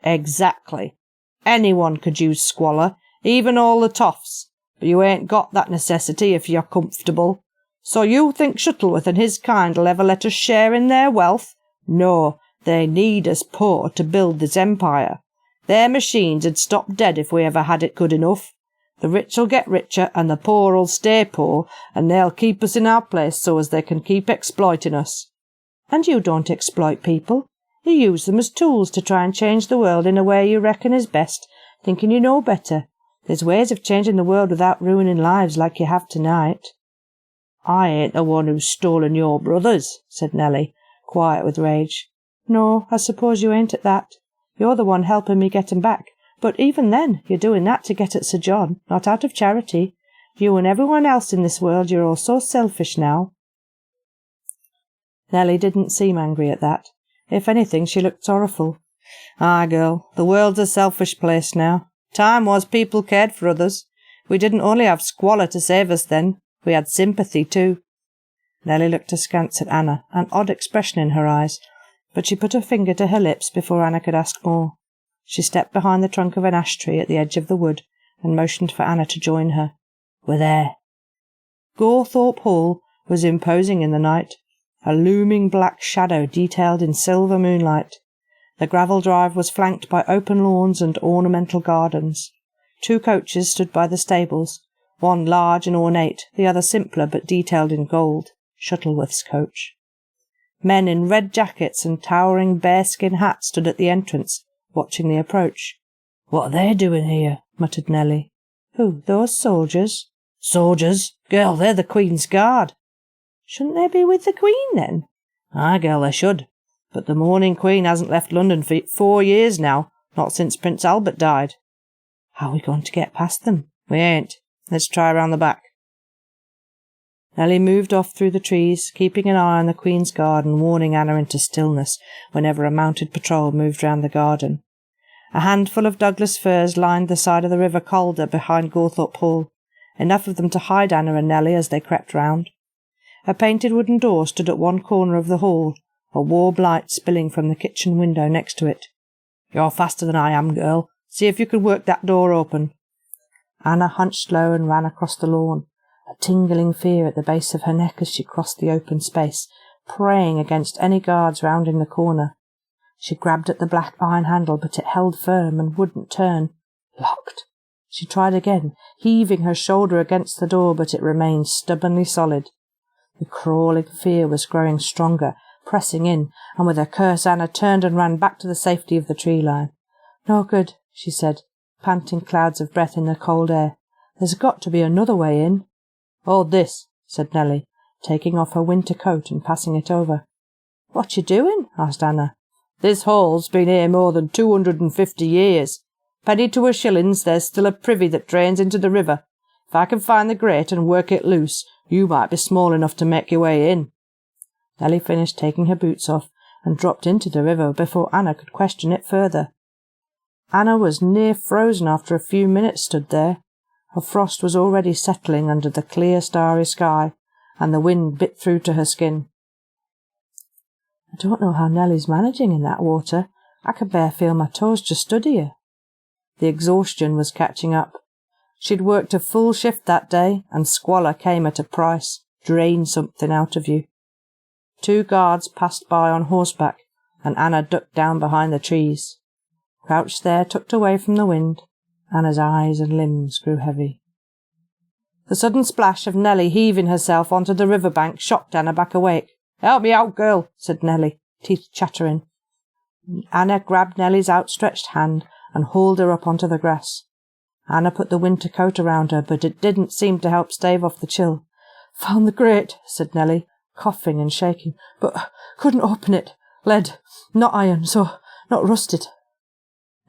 Speaker 2: "Exactly. Anyone could use squalor, even all the toffs, but you ain't got that necessity if you're comfortable. So you think Shuttleworth and his kind'll ever let us share in their wealth? No, they need us poor to build this empire. Their machines 'ud stop dead if we ever had it good enough. The rich'll get richer and the poor'll stay poor, and they'll keep us in our place so as they can keep exploiting us." "And you don't exploit people. You use them as tools to try and change the world in a way you reckon is best, thinking you know better. There's ways of changing the world without ruining lives like you have tonight." "I ain't the one who's stolen your brothers," said Nelly, quiet with rage. "No, I suppose you ain't at that. You're the one helping me get 'em back. But even then, you're doing that to get at Sir John, not out of charity. You and everyone else in this world, you're all so selfish now." Nelly didn't seem angry at that. If anything, she looked sorrowful. "Aye, girl, the world's a selfish place now. Time was people cared for others. We didn't only have Squalor to save us then, we had Sympathy too." Nelly looked askance at Anna, an odd expression in her eyes, but she put her finger to her lips before Anna could ask more. She stepped behind the trunk of an ash tree at the edge of the wood and motioned for Anna to join her. "We're there." Gawthorpe Hall was imposing in the night, a looming black shadow detailed in silver moonlight. The gravel drive was flanked by open lawns and ornamental gardens. 2 coaches stood by the stables, one large and ornate, the other simpler but detailed in gold, Shuttleworth's coach. Men in red jackets and towering bearskin hats stood at the entrance, watching the approach. "What are they doing here?" muttered Nelly. "Who, those soldiers?" "Soldiers? Girl, they're the Queen's Guard." "Shouldn't they be with the Queen, then?" "Aye, girl, they should. But the mourning Queen hasn't left London for 4 years now, not since Prince Albert died." "How are we going to get past them?" "We ain't. Let's try round the back." Nelly moved off through the trees, keeping an eye on the Queen's Guard and warning Anna into stillness whenever a mounted patrol moved round the garden. A handful of Douglas firs lined the side of the river Calder behind Gawthorpe Hall, enough of them to hide Anna and Nelly as they crept round. A painted wooden door stood at one corner of the hall, a warm light spilling from the kitchen window next to it. "You're faster than I am, girl. See if you can work that door open." Anna hunched low and ran across the lawn, a tingling fear at the base of her neck as she crossed the open space, praying against any guards rounding the corner. She grabbed at the black iron handle, but it held firm and wouldn't turn. Locked. She tried again, heaving her shoulder against the door, but it remained stubbornly solid. The crawling fear was growing stronger, pressing in, and with a curse Anna turned and ran back to the safety of the tree line. "No good," she said, panting clouds of breath in the cold air. "There's got to be another way in." "Hold this," said Nelly, taking off her winter coat and passing it over. "What you doing?" asked Anna. "This hall's been here more than 250 years. Penny to a shillings, there's still a privy that drains into the river. If I can find the grate and work it loose, you might be small enough to make your way in." Nelly finished taking her boots off and dropped into the river before Anna could question it further. Anna was near frozen after a few minutes stood there. A frost was already settling under the clear starry sky, and the wind bit through to her skin. "I don't know how Nelly's managing in that water. I can bare feel my toes just stood here." The exhaustion was catching up. She'd worked a full shift that day, and Squalor came at a price, drain something out of you. 2 guards passed by on horseback, and Anna ducked down behind the trees. Crouched there, tucked away from the wind, Anna's eyes and limbs grew heavy. The sudden splash of Nelly heaving herself onto the river bank shocked Anna back awake. "Help me out, girl," said Nelly, teeth chattering. Anna grabbed Nelly's outstretched hand and hauled her up onto the grass. Anna put the winter coat around her, but it didn't seem to help stave off the chill. "Found the grate," said Nelly, coughing and shaking, "but couldn't open it. Lead, not iron, so not rusted."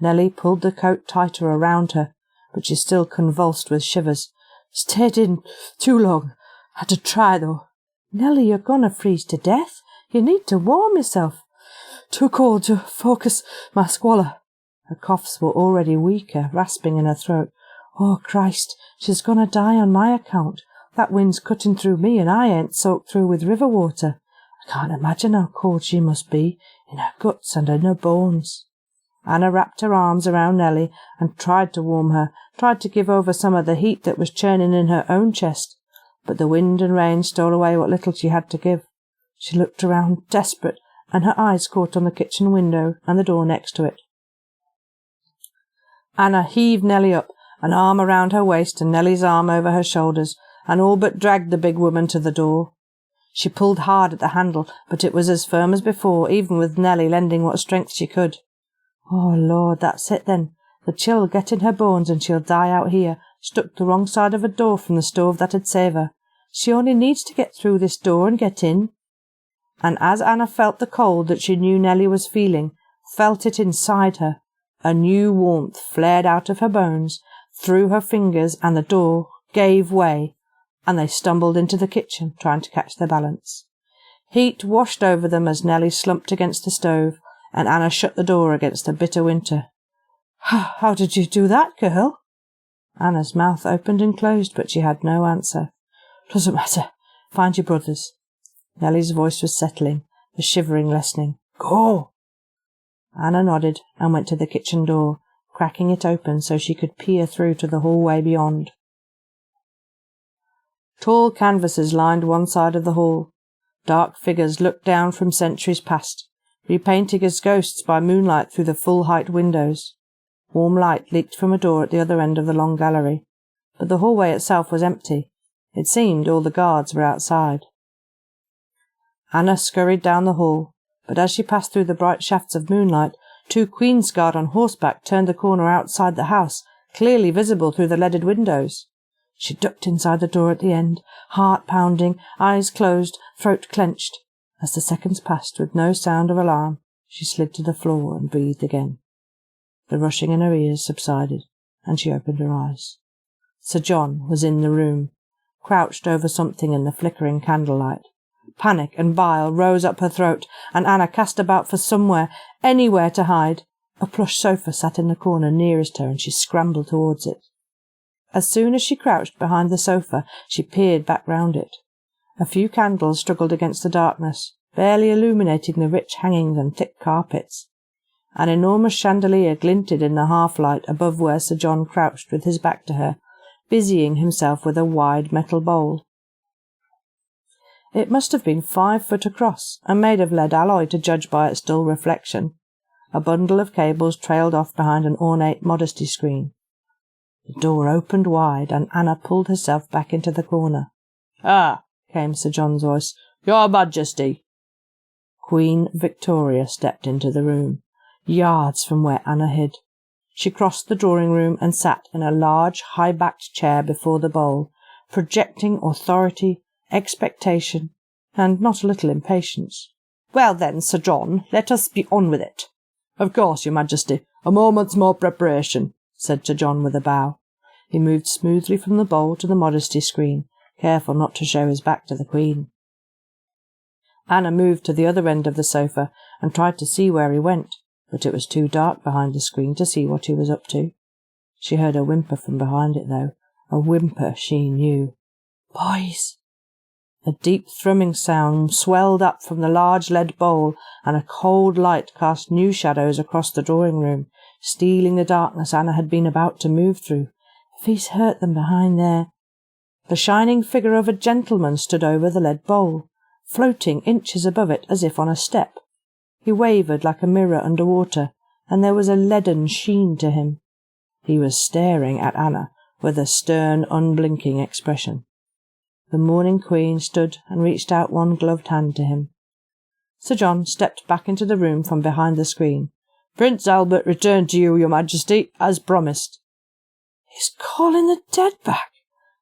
Speaker 2: Nelly pulled the coat tighter around her, but she still convulsed with shivers. "Stayed in too long. Had to try, though." "Nelly, you're going to freeze to death. You need to warm yourself." "Too cold to focus my Squalor." Her coughs were already weaker, rasping in her throat. "Oh, Christ, she's going to die on my account. That wind's cutting through me, and I ain't soaked through with river water. I can't imagine how cold she must be, in her guts and in her bones." Anna wrapped her arms around Nelly and tried to warm her, tried to give over some of the heat that was churning in her own chest, but the wind and rain stole away what little she had to give. She looked around, desperate, and her eyes caught on the kitchen window and the door next to it. Anna heaved Nelly up, an arm around her waist and Nelly's arm over her shoulders, and all but dragged the big woman to the door. She pulled hard at the handle, but it was as firm as before, even with Nelly lending what strength she could. Oh, Lord, that's it then. The chill'll get in her bones and she'll die out here, stuck the wrong side of a door from the stove that'd save her. She only needs to get through this door and get in. And as Anna felt the cold that she knew Nelly was feeling, felt it inside her, a new warmth flared out of her bones, through her fingers, and the door gave way, and they stumbled into the kitchen, trying to catch their balance. Heat washed over them as Nelly slumped against the stove, and Anna shut the door against the bitter winter. "How did you do that, girl?" Anna's mouth opened and closed, but she had no answer. "Doesn't matter. Find your brothers." Nelly's voice was settling, the shivering lessening. "Go!" Anna nodded and went to the kitchen door, cracking it open so she could peer through to the hallway beyond. Tall canvases lined one side of the hall. Dark figures looked down from centuries past, repainted as ghosts by moonlight through the full-height windows. Warm light leaked from a door at the other end of the long gallery, but the hallway itself was empty. It seemed all the guards were outside. Anna scurried down the hall, but as she passed through the bright shafts of moonlight, 2 Queen's Guard on horseback turned the corner outside the house, clearly visible through the leaded windows. She ducked inside the door at the end, heart pounding, eyes closed, throat clenched. As the seconds passed with no sound of alarm, she slid to the floor and breathed again. The rushing in her ears subsided, and she opened her eyes. Sir John was in the room, crouched over something in the flickering candlelight. Panic and bile rose up her throat, and Anna cast about for somewhere, anywhere to hide. A plush sofa sat in the corner nearest her, and she scrambled towards it. As soon as she crouched behind the sofa, she peered back round it. A few candles struggled against the darkness, barely illuminating the rich hangings and thick carpets. An enormous chandelier glinted in the half-light above where Sir John crouched with his back to her, busying himself with a wide metal bowl. It must have been 5 foot across, and made of lead alloy to judge by its dull reflection. A bundle of cables trailed off behind an ornate modesty screen. The door opened wide, and Anna pulled herself back into the corner. "Ah," came Sir John's voice, "Your Majesty." Queen Victoria stepped into the room, yards from where Anna hid. She crossed the drawing-room and sat in a large, high-backed chair before the bowl, projecting authority, expectation, and not a little impatience. "Well then, Sir John, let us be on with it." "Of course, Your Majesty. A moment's more preparation," said Sir John with a bow. He moved smoothly from the bowl to the modesty screen, careful not to show his back to the Queen. Anna moved to the other end of the sofa and tried to see where he went, but it was too dark behind the screen to see what he was up to. She heard a whimper from behind it, though, a whimper she knew. "Boys!" A deep thrumming sound swelled up from the large lead bowl, and a cold light cast new shadows across the drawing-room, stealing the darkness Anna had been about to move through. If he's hurt them behind there... The shining figure of a gentleman stood over the lead bowl, floating inches above it as if on a step. He wavered like a mirror under water, and there was a leaden sheen to him. He was staring at Anna with a stern, unblinking expression. The mourning Queen stood and reached out one gloved hand to him. Sir John stepped back into the room from behind the screen. "Prince Albert returned to you, Your Majesty, as promised." "He's calling the dead back?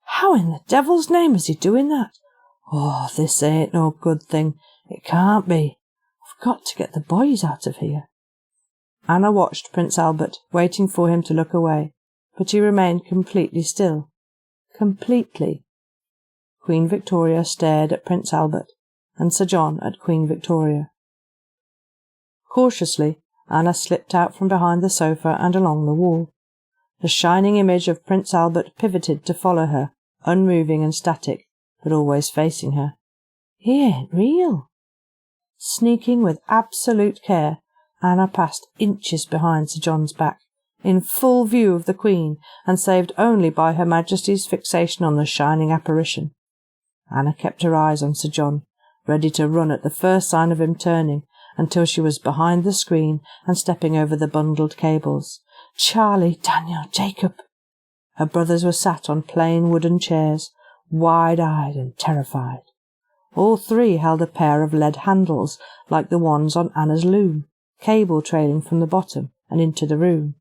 Speaker 2: How in the devil's name is he doing that? Oh, this ain't no good thing. It can't be. I've got to get the boys out of here." Anna watched Prince Albert, waiting for him to look away, but he remained completely still. Completely. Queen Victoria stared at Prince Albert, and Sir John at Queen Victoria. Cautiously, Anna slipped out from behind the sofa and along the wall. The shining image of Prince Albert pivoted to follow her, unmoving and static, but always facing her. He ain't real. Sneaking with absolute care, Anna passed inches behind Sir John's back, in full view of the Queen, and saved only by Her Majesty's fixation on the shining apparition. Anna kept her eyes on Sir John, ready to run at the first sign of him turning, until she was behind the screen and stepping over the bundled cables. Charlie, Daniel, Jacob. Her brothers were sat on plain wooden chairs, wide-eyed and terrified.
Speaker 4: All three held a pair of lead handles like the ones on Anna's loom, cable trailing from the bottom and into the room.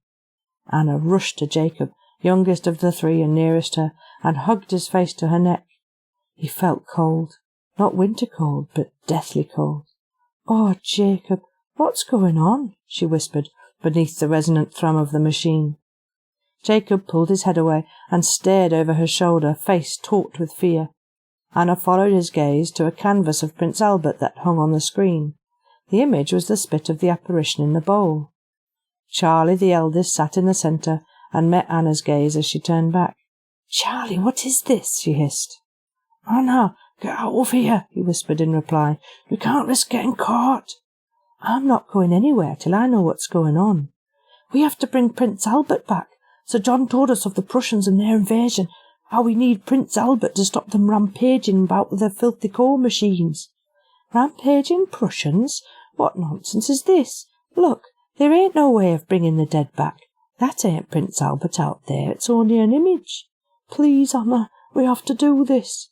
Speaker 4: Anna rushed to Jacob, youngest of the three and nearest her, and hugged his face to her neck. He felt cold, not winter cold, but deathly cold. "Oh, Jacob, what's going on?" she whispered beneath the resonant thrum of the machine. Jacob pulled his head away and stared over her shoulder, face taut with fear. Anna followed his gaze to a canvas of Prince Albert that hung on the screen. The image was the spit of the apparition in the bowl. Charlie, the eldest, sat in the centre and met Anna's gaze as she turned back. "Charlie, what is this?" she hissed. "Anna, get out of here," he whispered in reply. "We can't risk getting caught." "I'm not going anywhere till I know what's going on. We have to bring Prince Albert back. Sir John told us of the Prussians and their invasion, how we need Prince Albert to stop them rampaging about with their filthy coal machines." "Rampaging Prussians? What nonsense is this? Look, there ain't no way of bringing the dead back. That ain't Prince Albert out there, it's only an image. Please, Anna, we have to do this."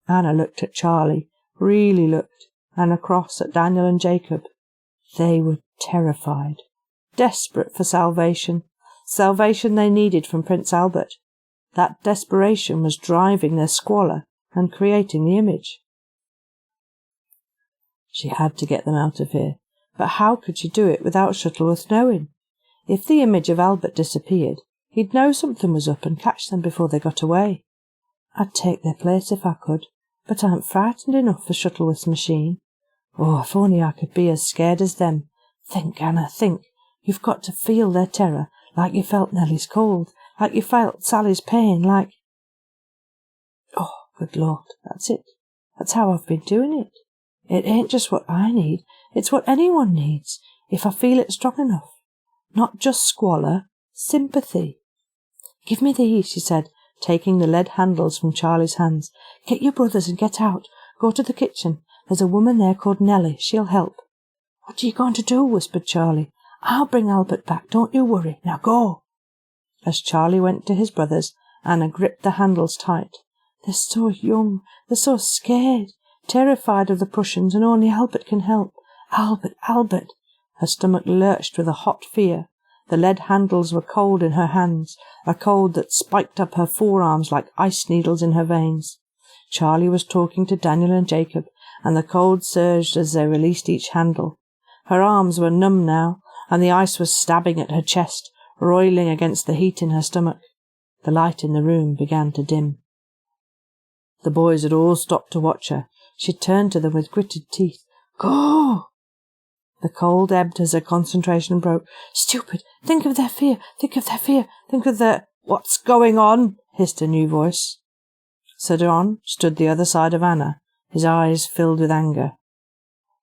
Speaker 4: Anna looked at Charlie, really looked, and across at Daniel and Jacob. They were terrified, desperate for salvation they needed from Prince Albert. That desperation was driving their squalor and creating the image. She had to get them out of here, but how could she do it without Shuttleworth knowing? If the image of Albert disappeared, he'd know something was up and catch them before they got away. I'd take their place if I could, but I'm frightened enough for Shuttleworth's machine. Oh, if only I could be as scared as them. Think, Anna, think. You've got to feel their terror, like you felt Nellie's cold, like you felt Sally's pain, like... Oh, good Lord, that's it. That's how I've been doing it. It ain't just what I need, it's what anyone needs, if I feel it strong enough. Not just squalor, sympathy. "Give me these," she said, taking the lead handles from Charlie's hands. "Get your brothers and get out. Go to the kitchen. There's a woman there called Nellie. She'll help." "What are you going to do?" whispered Charlie. "I'll bring Albert back, don't you worry. Now go." As Charlie went to his brothers, Anna gripped the handles tight. "They're so young, they're so scared, terrified of the Prussians, and only Albert can help. Albert, Albert!" Her stomach lurched with a hot fear. The lead handles were cold in her hands, a cold that spiked up her forearms like ice needles in her veins. Charlie was talking to Daniel and Jacob, and the cold surged as they released each handle. Her arms were numb now, and the ice was stabbing at her chest, roiling against the heat in her stomach. The light in the room began to dim. The boys had all stopped to watch her. She turned to them with gritted teeth. "Go!" The cold ebbed as her concentration broke. "Stupid! Think of their fear! Think of their fear! Think of their—" "What's going on?" hissed a new voice. Sir John stood the other side of Anna, his eyes filled with anger.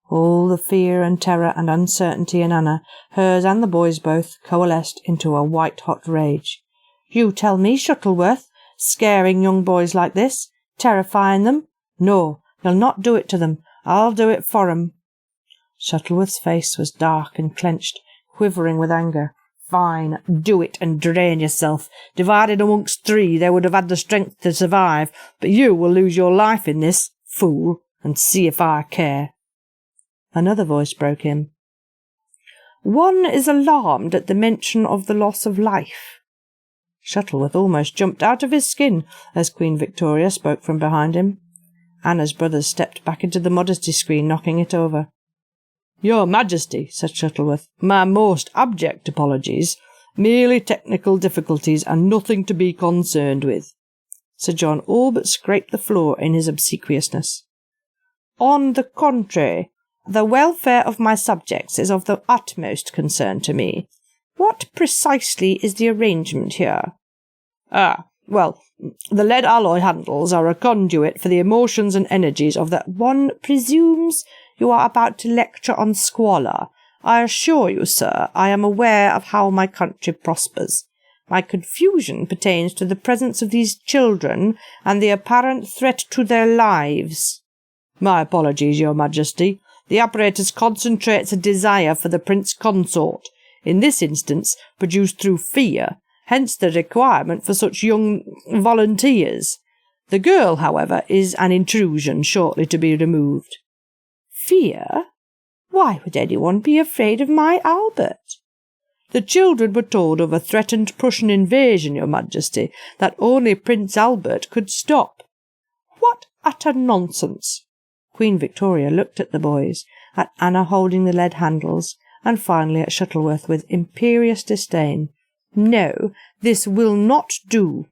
Speaker 4: All the fear and terror and uncertainty in Anna, hers and the boys' both, coalesced into a white-hot rage. "You tell me, Shuttleworth, scaring young boys like this, terrifying them? No, you'll not do it to them. I'll do it for 'em." Shuttleworth's face was dark and clenched, quivering with anger. "Fine, do it and drain yourself. Divided amongst three, they would have had the strength to survive, but you will lose your life in this, fool, and see if I care." Another voice broke in. "One is alarmed at the mention of the loss of life." Shuttleworth almost jumped out of his skin as Queen Victoria spoke from behind him. Anna's brothers stepped back into the modesty screen, knocking it over. "Your Majesty," said Shuttleworth, "my most abject apologies. Merely technical difficulties and nothing to be concerned with." Sir John all but scraped the floor in his obsequiousness. "On the contrary, the welfare of my subjects is of the utmost concern to me. What precisely is the arrangement here?" Well, the lead alloy handles are a conduit for the emotions and energies of that one presumes you are about to lecture on squalor. I assure you, sir, I am aware of how my country prospers. My confusion pertains to the presence of these children and the apparent threat to their lives." "My apologies, Your Majesty. The apparatus concentrates a desire for the Prince Consort, in this instance produced through fear, hence the requirement for such young volunteers.
Speaker 3: The girl, however, is an intrusion shortly to be removed. Fear? Why would anyone be afraid of my Albert? The children were told of a threatened Prussian invasion, Your Majesty, that only Prince Albert could stop. What utter nonsense! Queen Victoria looked at the boys, at Anna holding the lead handles, and finally at Shuttleworth with imperious disdain. No, this will not do.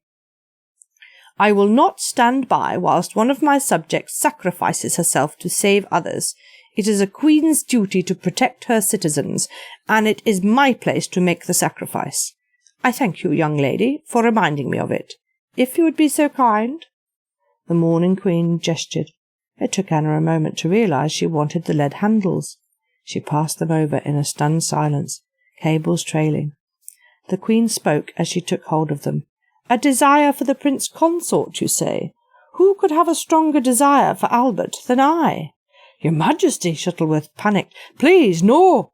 Speaker 3: I will not stand by whilst one of my subjects sacrifices herself to save others. It is a queen's duty to protect her citizens, and it is my place to make the sacrifice. I thank you, young lady, for reminding me of it. If you would be so kind. The mourning queen gestured. It took Anna a moment to realise she wanted the lead handles. She passed them over in a stunned silence, cables trailing. The queen spoke as she took hold of them. A desire for the prince consort, you say? Who could have a stronger desire for Albert than I? Your Majesty, Shuttleworth panicked. Please, no!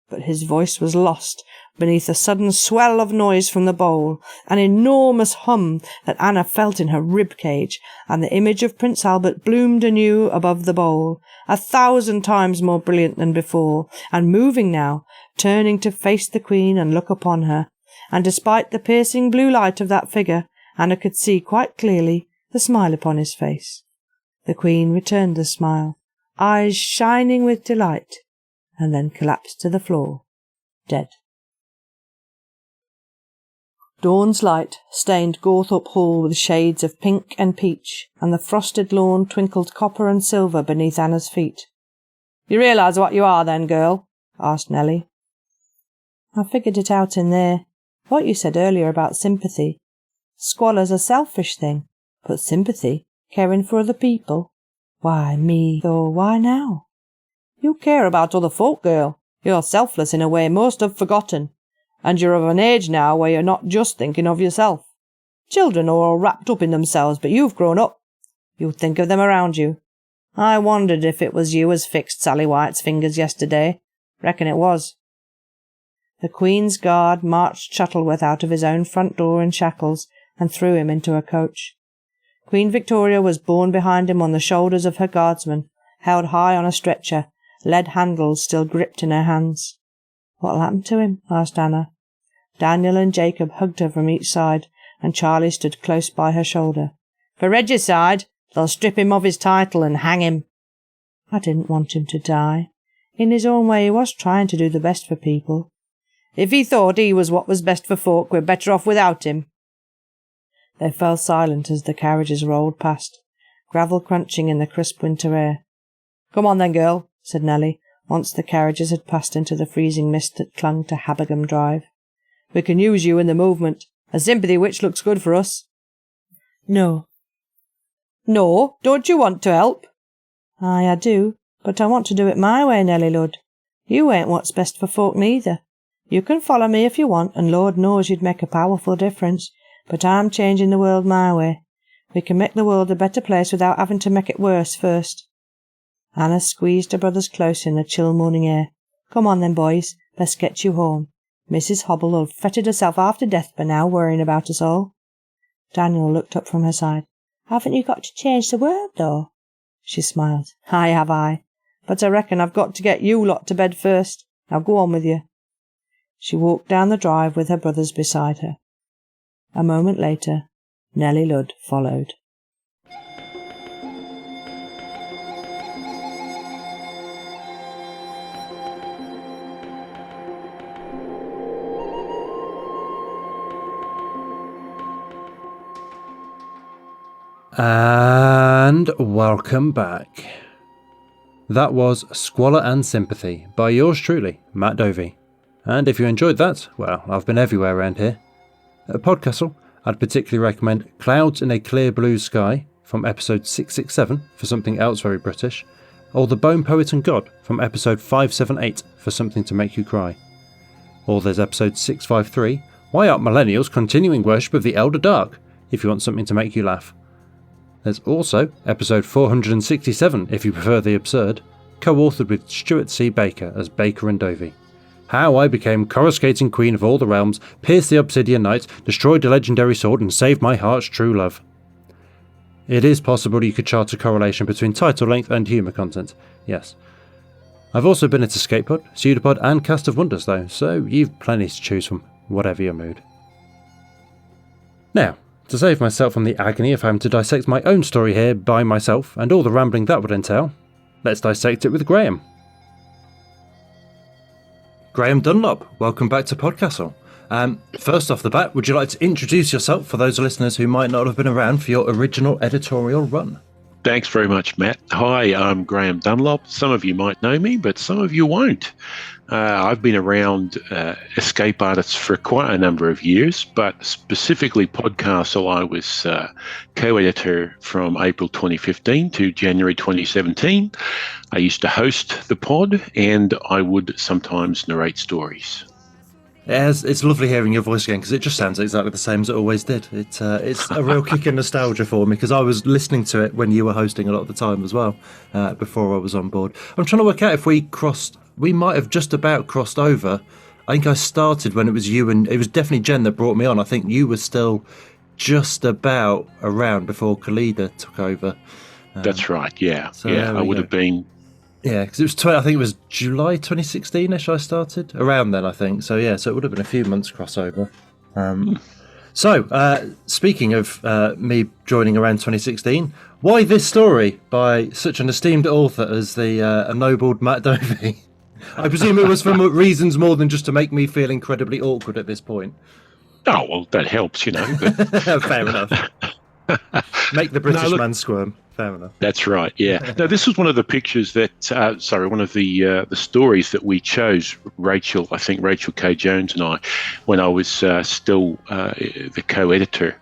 Speaker 3: But his voice was lost beneath a sudden swell of noise from the bowl, an enormous hum that Anna felt in her rib-cage, and the image of Prince Albert bloomed anew above the bowl, 1,000 times more brilliant than before, and moving now, turning to face the queen and look upon her. And despite the piercing blue light of that figure, Anna could see quite clearly the smile upon his face. The queen returned the smile, eyes shining with delight, and then collapsed to the floor, dead. Dawn's light stained Gawthorpe Hall with shades of pink and peach, and the frosted lawn twinkled copper and silver beneath Anna's feet. You realise what you are, then, girl? Asked Nellie. I figured it out in there. What you said earlier about sympathy. Squalor's a selfish thing, but sympathy, caring for other people. Why me, though, why now? You care about other folk, girl. You're selfless in a way most have forgotten, and you're of an age now where you're not just thinking of yourself. Children are all wrapped up in themselves, but you've grown up. You think of them around you. I wondered if it was you as fixed Sally White's fingers yesterday. Reckon it was. The Queen's guard marched Shuttleworth out of his own front door in shackles and threw him into a coach. Queen Victoria was borne behind him on the shoulders of her guardsmen, held high on a stretcher, lead handles still gripped in her hands. What'll happen to him? Asked Anna. Daniel and Jacob hugged her from each side, and Charlie stood close by her shoulder. For regicide, they'll strip him of his title and hang him. I didn't want him to die. In his own way he was trying to do the best for people. If he thought he was what was best for folk, we're better off without him. They fell silent as the carriages rolled past, gravel crunching in the crisp winter air. Come on then, girl, said Nellie, once the carriages had passed into the freezing mist that clung to Habergam Drive. We can use you in the movement. A sympathy which looks good for us. No. No? Don't you want to help? Aye, I do, but I want to do it my way, Nellie Ludd. You ain't what's best for folk neither. You can follow me if you want, and Lord knows you'd make a powerful difference, but I'm changing the world my way. We can make the world a better place without having to make it worse first. Anna squeezed her brothers close in the chill morning air. Come on then, boys, let's get you home. Mrs. Hobble'll have fretted herself half to death by now, worrying about us all. Daniel looked up from her side. Haven't you got to change the world, though? She smiled. Aye, have I. But I reckon I've got to get you lot to bed first. Now go on with you. She walked down the drive with her brothers beside her. A moment later, Nellie Ludd followed.
Speaker 1: And welcome back. That was Squalor and Sympathy by yours truly, Matt Dovey. And if you enjoyed that, well, I've been everywhere around here. At PodCastle, I'd particularly recommend Clouds in a Clear Blue Sky from episode 667 for something else very British, or The Bone Poet and God from episode 578 for something to make you cry. Or there's episode 653, Why Aren't Millennials Continuing Worship of the Elder Dark, if you want something to make you laugh. There's also episode 467 if you prefer the absurd, co-authored with Stuart C. Baker as Baker and Dovey. How I became coruscating queen of all the realms, pierced the obsidian knight, destroyed the legendary sword and saved my heart's true love. It is possible you could chart a correlation between title length and humour content, yes. I've also been into Skatepod, Pseudopod and Cast of Wonders though, so you've plenty to choose from, whatever your mood. Now, to save myself from the agony of having to dissect my own story here by myself and all the rambling that would entail, let's dissect it with Graham. Graham Dunlop, welcome back to PodCastle. First off the bat, would you like to introduce yourself for those listeners who might not have been around for your original editorial run?
Speaker 5: Thanks very much, Matt. Hi, I'm Graham Dunlop. Some of you might know me, but some of you won't. I've been around escape artists for quite a number of years, but specifically PodCastle, I was co-editor from April 2015 to January 2017. I used to host the pod, and I would sometimes narrate stories.
Speaker 1: It's lovely hearing your voice again because it just sounds exactly the same as it always did. It's a real kick of nostalgia for me because I was listening to it when you were hosting a lot of the time as well, before I was on board. I'm trying to work out if we might have just about crossed over. I think I started when it was you, and it was definitely Jen that brought me on. I think you were still just about around before Khalida took over.
Speaker 5: That's right, yeah.
Speaker 1: So
Speaker 5: I would have been...
Speaker 1: Yeah, because it was I think it was July 2016-ish I started, around then I think. So yeah, so it would have been a few months crossover. So speaking of me joining around 2016, why this story by such an esteemed author as the ennobled Matt Dovey? I presume it was for reasons more than just to make me feel incredibly awkward at this point.
Speaker 5: Oh, well, that helps, you know. But...
Speaker 1: Fair enough. Make the British man squirm. Fair enough.
Speaker 5: That's right, yeah. Now, this was one of the pictures that, one of the stories that we chose, Rachel K. Jones and I, when I was still the co-editor.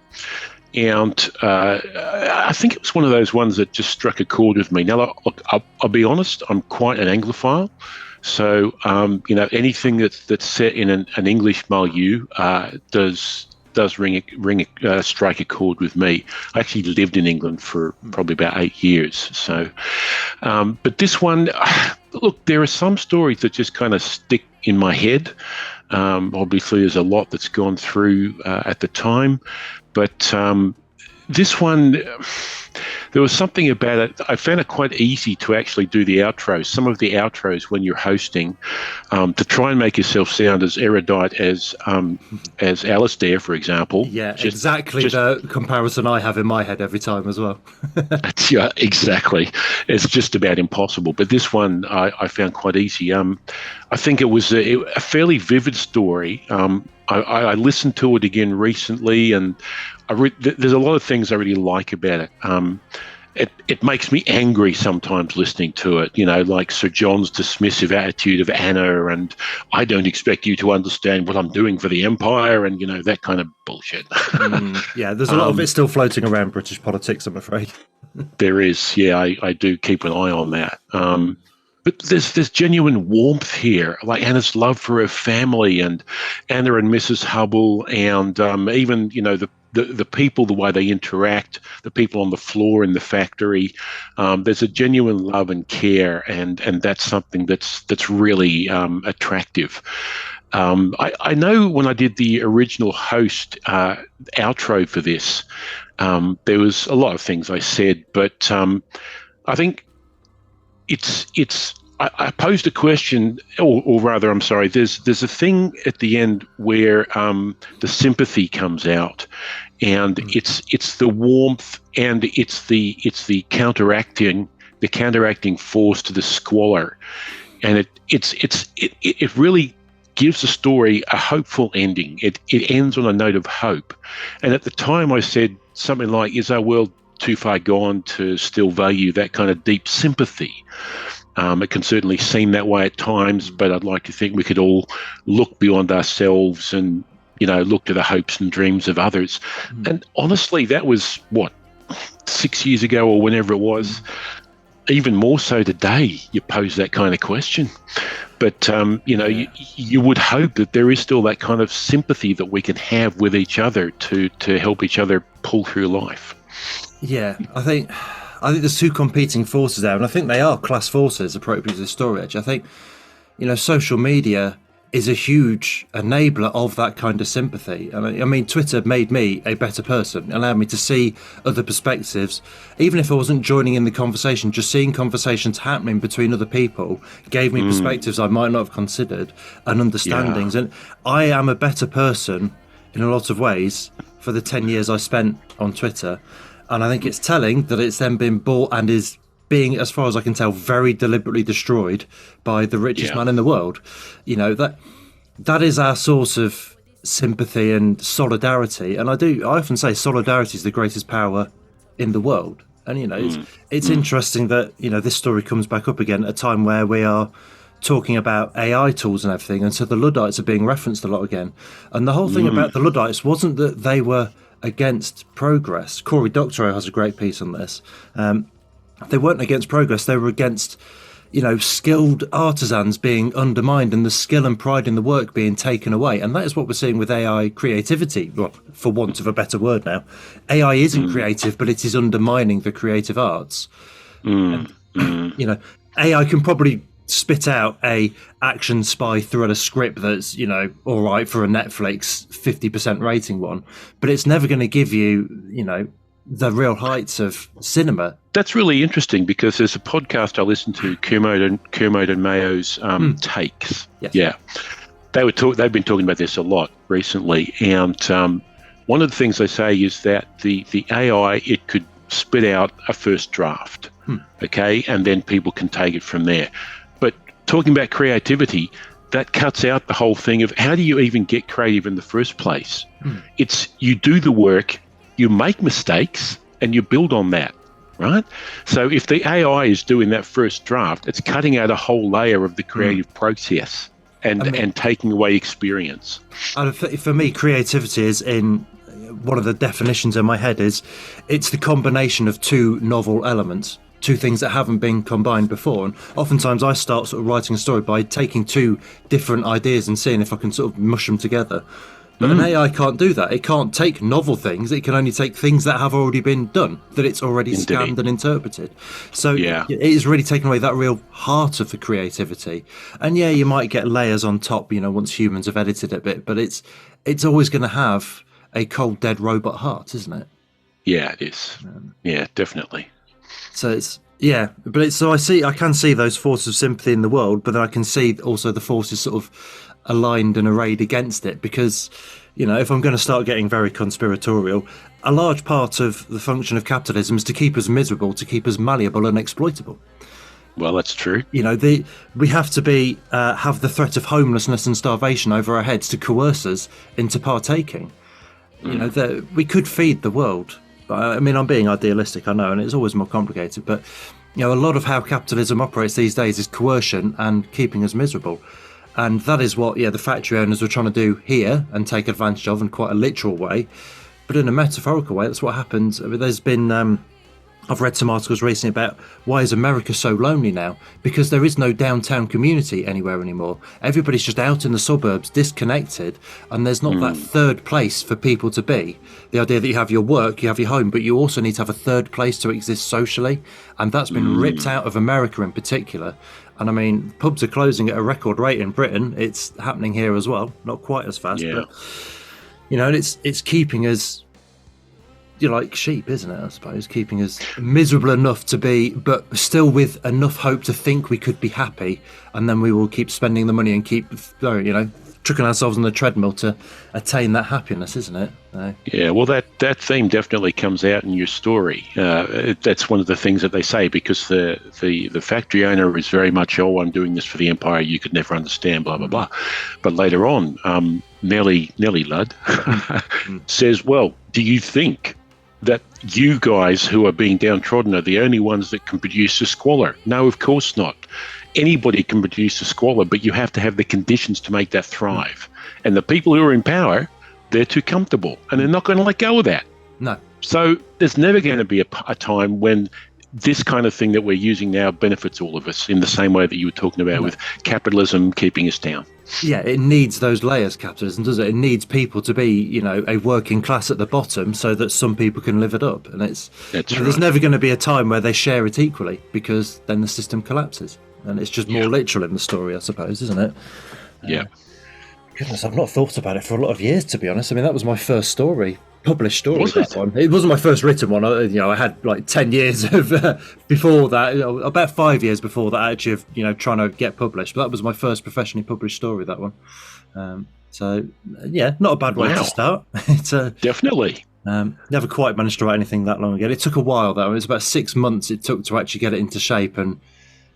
Speaker 5: And I think it was one of those ones that just struck a chord with me. Now, I'll be honest, I'm quite an Anglophile. So, anything that's set in an English milieu does strike a chord with me. I actually lived in England for probably about 8 years. So, but this one, look, there are some stories that just kind of stick in my head. Obviously, there's a lot that's gone through at the time, but this one, there was something about it. I found it quite easy to actually do the outros. Some of the outros when you're hosting, to try and make yourself sound as erudite as Alistair, for example.
Speaker 1: Yeah, exactly the comparison I have in my head every time as well.
Speaker 5: Yeah, exactly. It's just about impossible. But this one I found quite easy. I think it was a fairly vivid story. I listened to it again recently, and there's a lot of things I really like about it. It makes me angry sometimes listening to it, like Sir John's dismissive attitude of Anna, and I don't expect you to understand what I'm doing for the Empire, and, that kind of bullshit.
Speaker 1: Yeah, there's a lot of it still floating around British politics, I'm afraid.
Speaker 5: There is, yeah, I do keep an eye on that. But there's genuine warmth here, like Anna's love for her family, and Anna and Mrs. Hubble, and even the people, the way they interact, the people on the floor in the factory. There's a genuine love and care, and that's something that's really attractive. I know when I did the original host outro for this, there was a lot of things I said, but I think I posed a question, or rather, I'm sorry. There's a thing at the end where the sympathy comes out, and it's the warmth, and it's the counteracting force to the squalor, and it really gives the story a hopeful ending. It ends on a note of hope, and at the time I said something like, "Is our world too far gone to still value that kind of deep sympathy?" It can certainly seem that way at times, but I'd like to think we could all look beyond ourselves and, look to the hopes and dreams of others. And honestly, that was, 6 years ago or whenever it was. Even more so today, you pose that kind of question. But, you would hope that there is still that kind of sympathy that we can have with each other to help each other pull through life.
Speaker 1: Yeah, I think there's two competing forces there, and I think they are class forces appropriate to the story. Actually, I think, social media is a huge enabler of that kind of sympathy. And I mean, Twitter made me a better person, allowed me to see other perspectives. Even if I wasn't joining in the conversation, just seeing conversations happening between other people gave me perspectives I might not have considered and understandings. And I am a better person in a lot of ways for the 10 years I spent on Twitter. And I think it's telling that it's then been bought and is being, as far as I can tell, very deliberately destroyed by the richest man in the world. You know, that is our source of sympathy and solidarity. And I often say solidarity is the greatest power in the world. And, you know, it's interesting that, you know, this story comes back up again at a time where we are talking about AI tools and everything. And so the Luddites are being referenced a lot again. And the whole thing about the Luddites wasn't that they were against progress. Cory Doctorow has a great piece on this. They weren't against progress. They were against, you know, skilled artisans being undermined and the skill and pride in the work being taken away. And that is what we're seeing with AI creativity. Well, for want of a better word now, AI isn't creative, but it is undermining the creative arts. And, you know, AI can probably spit out a action spy thriller script that's, you know, all right for a Netflix 50% rating one, but it's never going to give you, you know, the real heights of cinema.
Speaker 5: That's really interesting because there's a podcast I listen to, Kermode and Mayo's Takes.
Speaker 1: Yes.
Speaker 5: Yeah, they've been talking about this a lot recently, and one of the things they say is that the AI, it could spit out a first draft, okay, and then people can take it from there. But talking about creativity, that cuts out the whole thing of how do you even get creative in the first place? It's you do the work, you make mistakes, and you build on that, right? So if the AI is doing that first draft, it's cutting out a whole layer of the creative process and taking away experience.
Speaker 1: And for me, creativity is in one of the definitions in my head is it's the combination of two novel elements, two things that haven't been combined before. And oftentimes I start sort of writing a story by taking two different ideas and seeing if I can sort of mush them together. But an AI can't do that. It can't take novel things. It can only take things that have already been done, that it's already scanned and interpreted. So it is really taking away that real heart of the creativity. And yeah, you might get layers on top, you know, once humans have edited it a bit, but it's always going to have a cold, dead robot heart, isn't it?
Speaker 5: Yeah, it is. Yeah, definitely.
Speaker 1: So I can see those forces of sympathy in the world, but then I can see also the forces sort of aligned and arrayed against it, because, you know, if I'm going to start getting very conspiratorial, a large part of the function of capitalism is to keep us miserable, to keep us malleable and exploitable.
Speaker 5: Well, that's true.
Speaker 1: You know, we have to have the threat of homelessness and starvation over our heads to coerce us into partaking. You know, we could feed the world. I mean, I'm being idealistic, I know, and it's always more complicated, but, you know, a lot of how capitalism operates these days is coercion and keeping us miserable. And that is what, the factory owners were trying to do here and take advantage of in quite a literal way. But in a metaphorical way, that's what happened. I mean, there's been, I've read some articles recently about why is America so lonely now? Because there is no downtown community anywhere anymore. Everybody's just out in the suburbs, disconnected, and there's not that third place for people to be. The idea that you have your work, you have your home, but you also need to have a third place to exist socially. And that's been ripped out of America in particular. And I mean, pubs are closing at a record rate in Britain. It's happening here as well. Not quite as fast, but, you know, and it's keeping us, like sheep, isn't it, I suppose? Keeping us miserable enough to be, but still with enough hope to think we could be happy. And then we will keep spending the money and keep, tricking ourselves on the treadmill to attain that happiness, isn't it?
Speaker 5: Yeah, well, that theme definitely comes out in your story. That's one of the things that they say, because the factory owner is very much, I'm doing this for the empire, you could never understand, blah, blah, blah. But later on, Nellie Ludd says, well, do you think that you guys who are being downtrodden are the only ones that can produce a squalor? No, of course not. Anybody can produce a squalor, but you have to have the conditions to make that thrive. And the people who are in power, they're too comfortable, and they're not going to let go of that.
Speaker 1: No.
Speaker 5: So there's never going to be a time when this kind of thing that we're using now benefits all of us in the same way that you were talking about with capitalism keeping us down.
Speaker 1: Yeah, it needs those layers, capitalism, does it? It needs people to be, a working class at the bottom so that some people can live it up. And there's never going to be a time where they share it equally, because then the system collapses. And it's just more literal in the story, I suppose, isn't it?
Speaker 5: Yeah.
Speaker 1: Goodness, I've not thought about it for a lot of years, to be honest. I mean, that was my first story, published story.
Speaker 5: Was it?
Speaker 1: One. It wasn't my first written one. I had like 10 years of before that, about 5 years before that, actually, of trying to get published. But that was my first professionally published story. That one. So yeah, not a bad way to start. It's
Speaker 5: definitely.
Speaker 1: Never quite managed to write anything that long ago. It took a while, though. It was about 6 months it took to actually get it into shape, and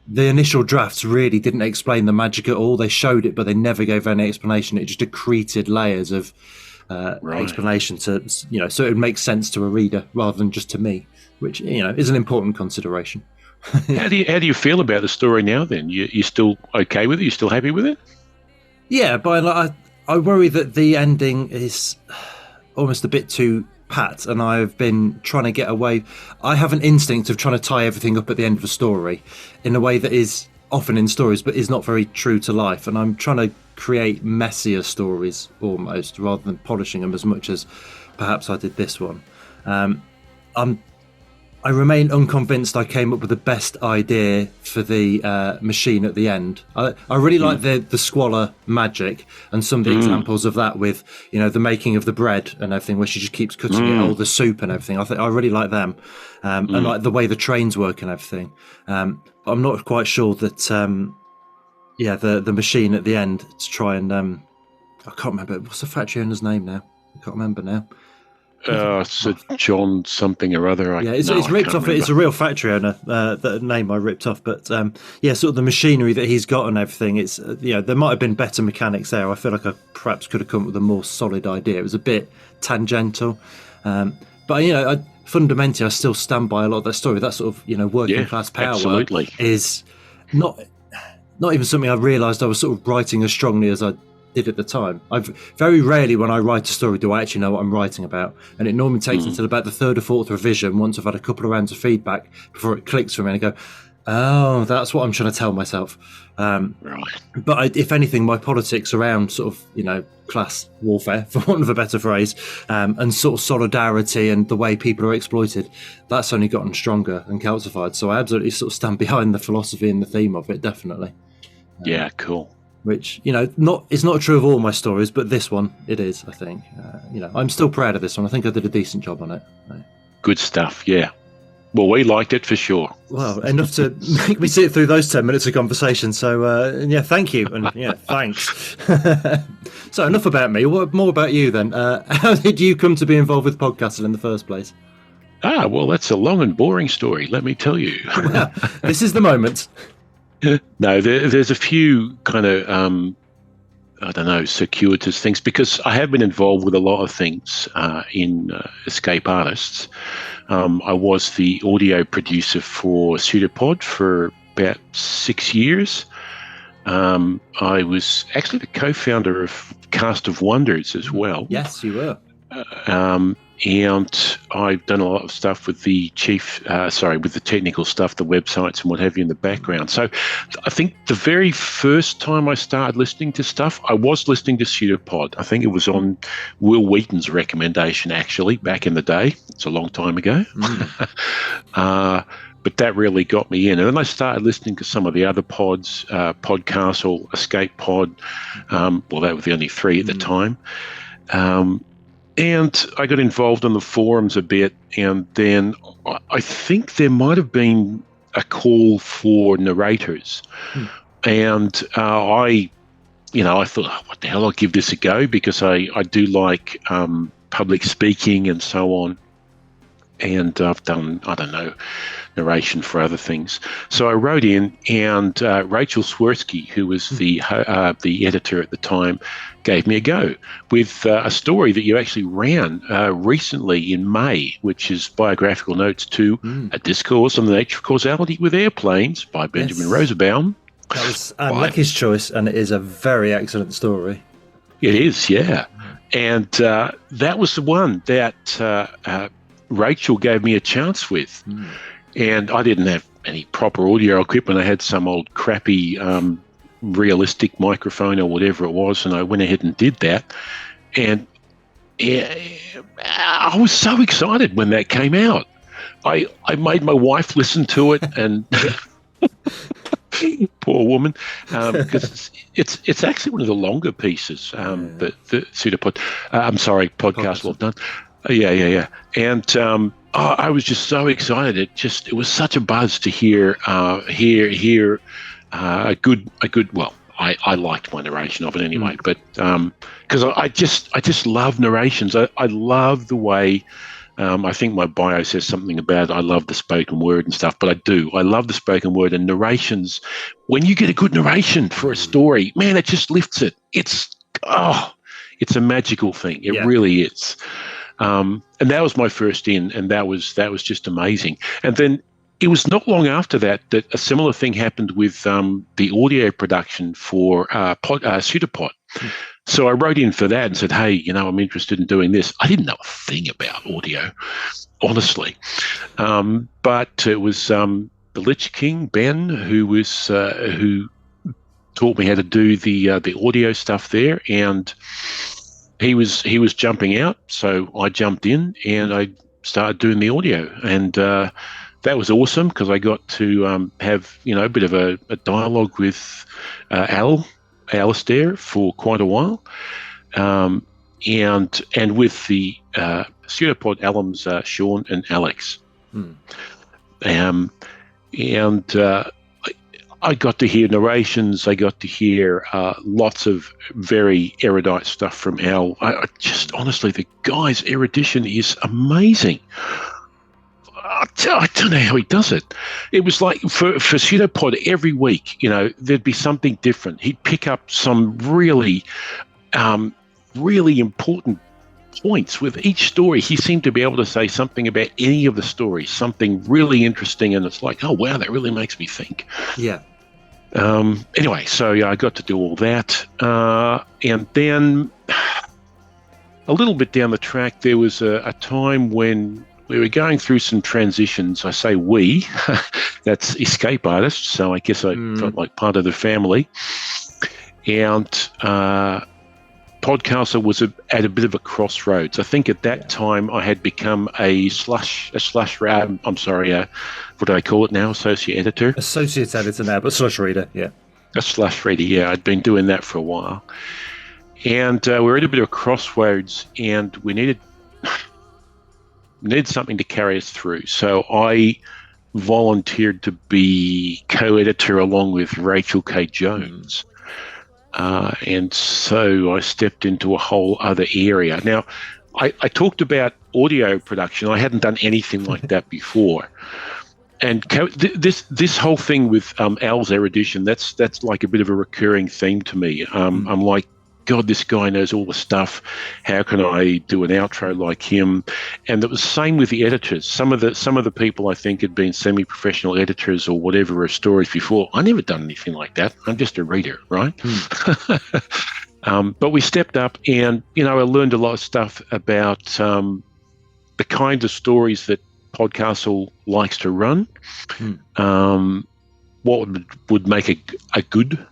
Speaker 1: the initial drafts really didn't explain the magic at all. They showed it, but they never gave any explanation. It just accreted layers of explanation to, so it would make sense to a reader rather than just to me, which, is an important consideration.
Speaker 5: How do you feel about the story now then? You still okay with it? You still happy with it?
Speaker 1: Yeah, but I worry that the ending is almost a bit too pat, and I've been trying to get away. I have an instinct of trying to tie everything up at the end of a story in a way that is often in stories but is not very true to life, and I'm trying to create messier stories almost, rather than polishing them as much as perhaps I did this one. I remain unconvinced I came up with the best idea for the machine at the end. I really like the Squalor magic and some of the examples of that with, the making of the bread and everything, where she just keeps cutting it, all the soup and everything. I really like them, and like the way the trains work and everything. But I'm not quite sure that, the machine at the end to try and I can't remember what's the factory owner's name now. I can't remember now.
Speaker 5: Sir John something or other.
Speaker 1: It's ripped off. It's a real factory owner. That name I ripped off, but sort of the machinery that he's got and everything. It's there might have been better mechanics there. I feel like I perhaps could have come up with a more solid idea. It was a bit tangential, but fundamentally I still stand by a lot of that story. That sort of working class power
Speaker 5: absolutely.
Speaker 1: Is not even something I realised I was sort of writing as strongly as I did at the time. Very rarely when I write a story do I actually know what I'm writing about, and it normally takes until about the third or fourth revision, once I've had a couple of rounds of feedback, before it clicks for me and I go, oh, that's what I'm trying to tell myself.
Speaker 5: Right.
Speaker 1: But if anything, my politics around sort of class warfare, for want of a better phrase, and sort of solidarity and the way people are exploited, that's only gotten stronger and calcified. So I absolutely sort of stand behind the philosophy and the theme of it, definitely.
Speaker 5: Yeah, cool.
Speaker 1: Which it's not true of all my stories, but this one it is. I think I'm still proud of this one. I think I did a decent job on it.
Speaker 5: Good stuff. Yeah. Well, we liked it for sure.
Speaker 1: Well, enough to make me sit through those 10 minutes of conversation. So thank you, and thanks. So enough about me. What more about you then? How did you come to be involved with PodCastle in the first place?
Speaker 5: Well, that's a long and boring story. Let me tell you.
Speaker 1: This is the moment.
Speaker 5: No, there's a few kind of, circuitous things, because I have been involved with a lot of things in Escape Artists. I was the audio producer for Pseudopod for about 6 years. I was actually the co-founder of Cast of Wonders as well.
Speaker 1: Yes, you were.
Speaker 5: And I've done a lot of stuff with the with the technical stuff, the websites and what have you in the background. So I think the very first time I started listening to stuff, I was listening to Pseudopod. I think it was on Will Wheaton's recommendation, actually, back in the day. It's a long time ago. But that really got me in. And then I started listening to some of the other pods, PodCastle, Escape Pod. Well, they were the only three at the time. And I got involved on the forums a bit, and then I think there might have been a call for narrators. And I thought, what the hell, I'll give this a go, because I do like public speaking and so on. And I've done, narration for other things. So I wrote in, and Rachel Swirsky, who was the editor at the time, gave me a go with a story that you actually ran recently in May, which is Biographical Notes to A Discourse on the Nature of Causality with Airplanes by Benjamin Rosenbaum.
Speaker 1: That was Lecky's choice, and it is a very excellent story.
Speaker 5: It is, yeah. And that was the one that Rachel gave me a chance with. And I didn't have any proper audio equipment. I had some old crappy realistic microphone or whatever it was, and I went ahead and did that. And I was so excited when that came out. I made my wife listen to it, and Poor woman, because it's actually one of the longer pieces. The Pseudopod, I'm sorry, podcast well done. Yeah. And I was just so excited. It was such a buzz to hear a good. Well, I liked my narration of it anyway, but because I just love narrations. I love the way. I think my bio says something about I love the spoken word and stuff, but I do. I love the spoken word and narrations. When you get a good narration for a story, man, it just lifts it. It's a magical thing. It really is. And that was my first in, and that was just amazing. And then it was not long after that a similar thing happened with the audio production for Pseudopod. So I wrote in for that and said, hey, I'm interested in doing this. I didn't know a thing about audio, honestly. But it was the Lich King, Ben, who taught me how to do the audio stuff there. And he was jumping out, so I jumped in and I started doing the audio. And that was awesome because I got to have, a bit of a dialogue with Alistair for quite a while, and with the Pseudopod alums, Sean and Alex, and I got to hear narrations. I got to hear lots of very erudite stuff from Al. I just honestly, the guy's erudition is amazing. I don't know how he does it. It was like for Pseudopod every week, there'd be something different. He'd pick up some really, really important points with each story. He seemed to be able to say something about any of the stories, something really interesting, and it's like, oh wow, that really makes me think.
Speaker 1: Yeah.
Speaker 5: Anyway, so I got to do all that, and then a little bit down the track, there was a time when we were going through some transitions. I say we, that's escape artists, so I guess I felt like part of the family. And PodCastle was at a bit of a crossroads. I think at that time I had become what do I call it now? Associate editor?
Speaker 1: Associate editor now, but slush reader, yeah.
Speaker 5: A slush reader, yeah. I'd been doing that for a while. And we were at a bit of a crossroads, and we needed something to carry us through. So I volunteered to be co-editor along with Rachel K. Jones. And so I stepped into a whole other area. Now, I talked about audio production. I hadn't done anything like that before. And this whole thing with Al's erudition, that's like a bit of a recurring theme to me. I'm like, God, this guy knows all the stuff. How can I do an outro like him? And it was the same with the editors. Some of the people I think had been semi-professional editors or whatever of stories before. I never done anything like that. I'm just a reader, right? But we stepped up, and I learned a lot of stuff about the kinds of stories that PodCastle likes to run. What would make a good.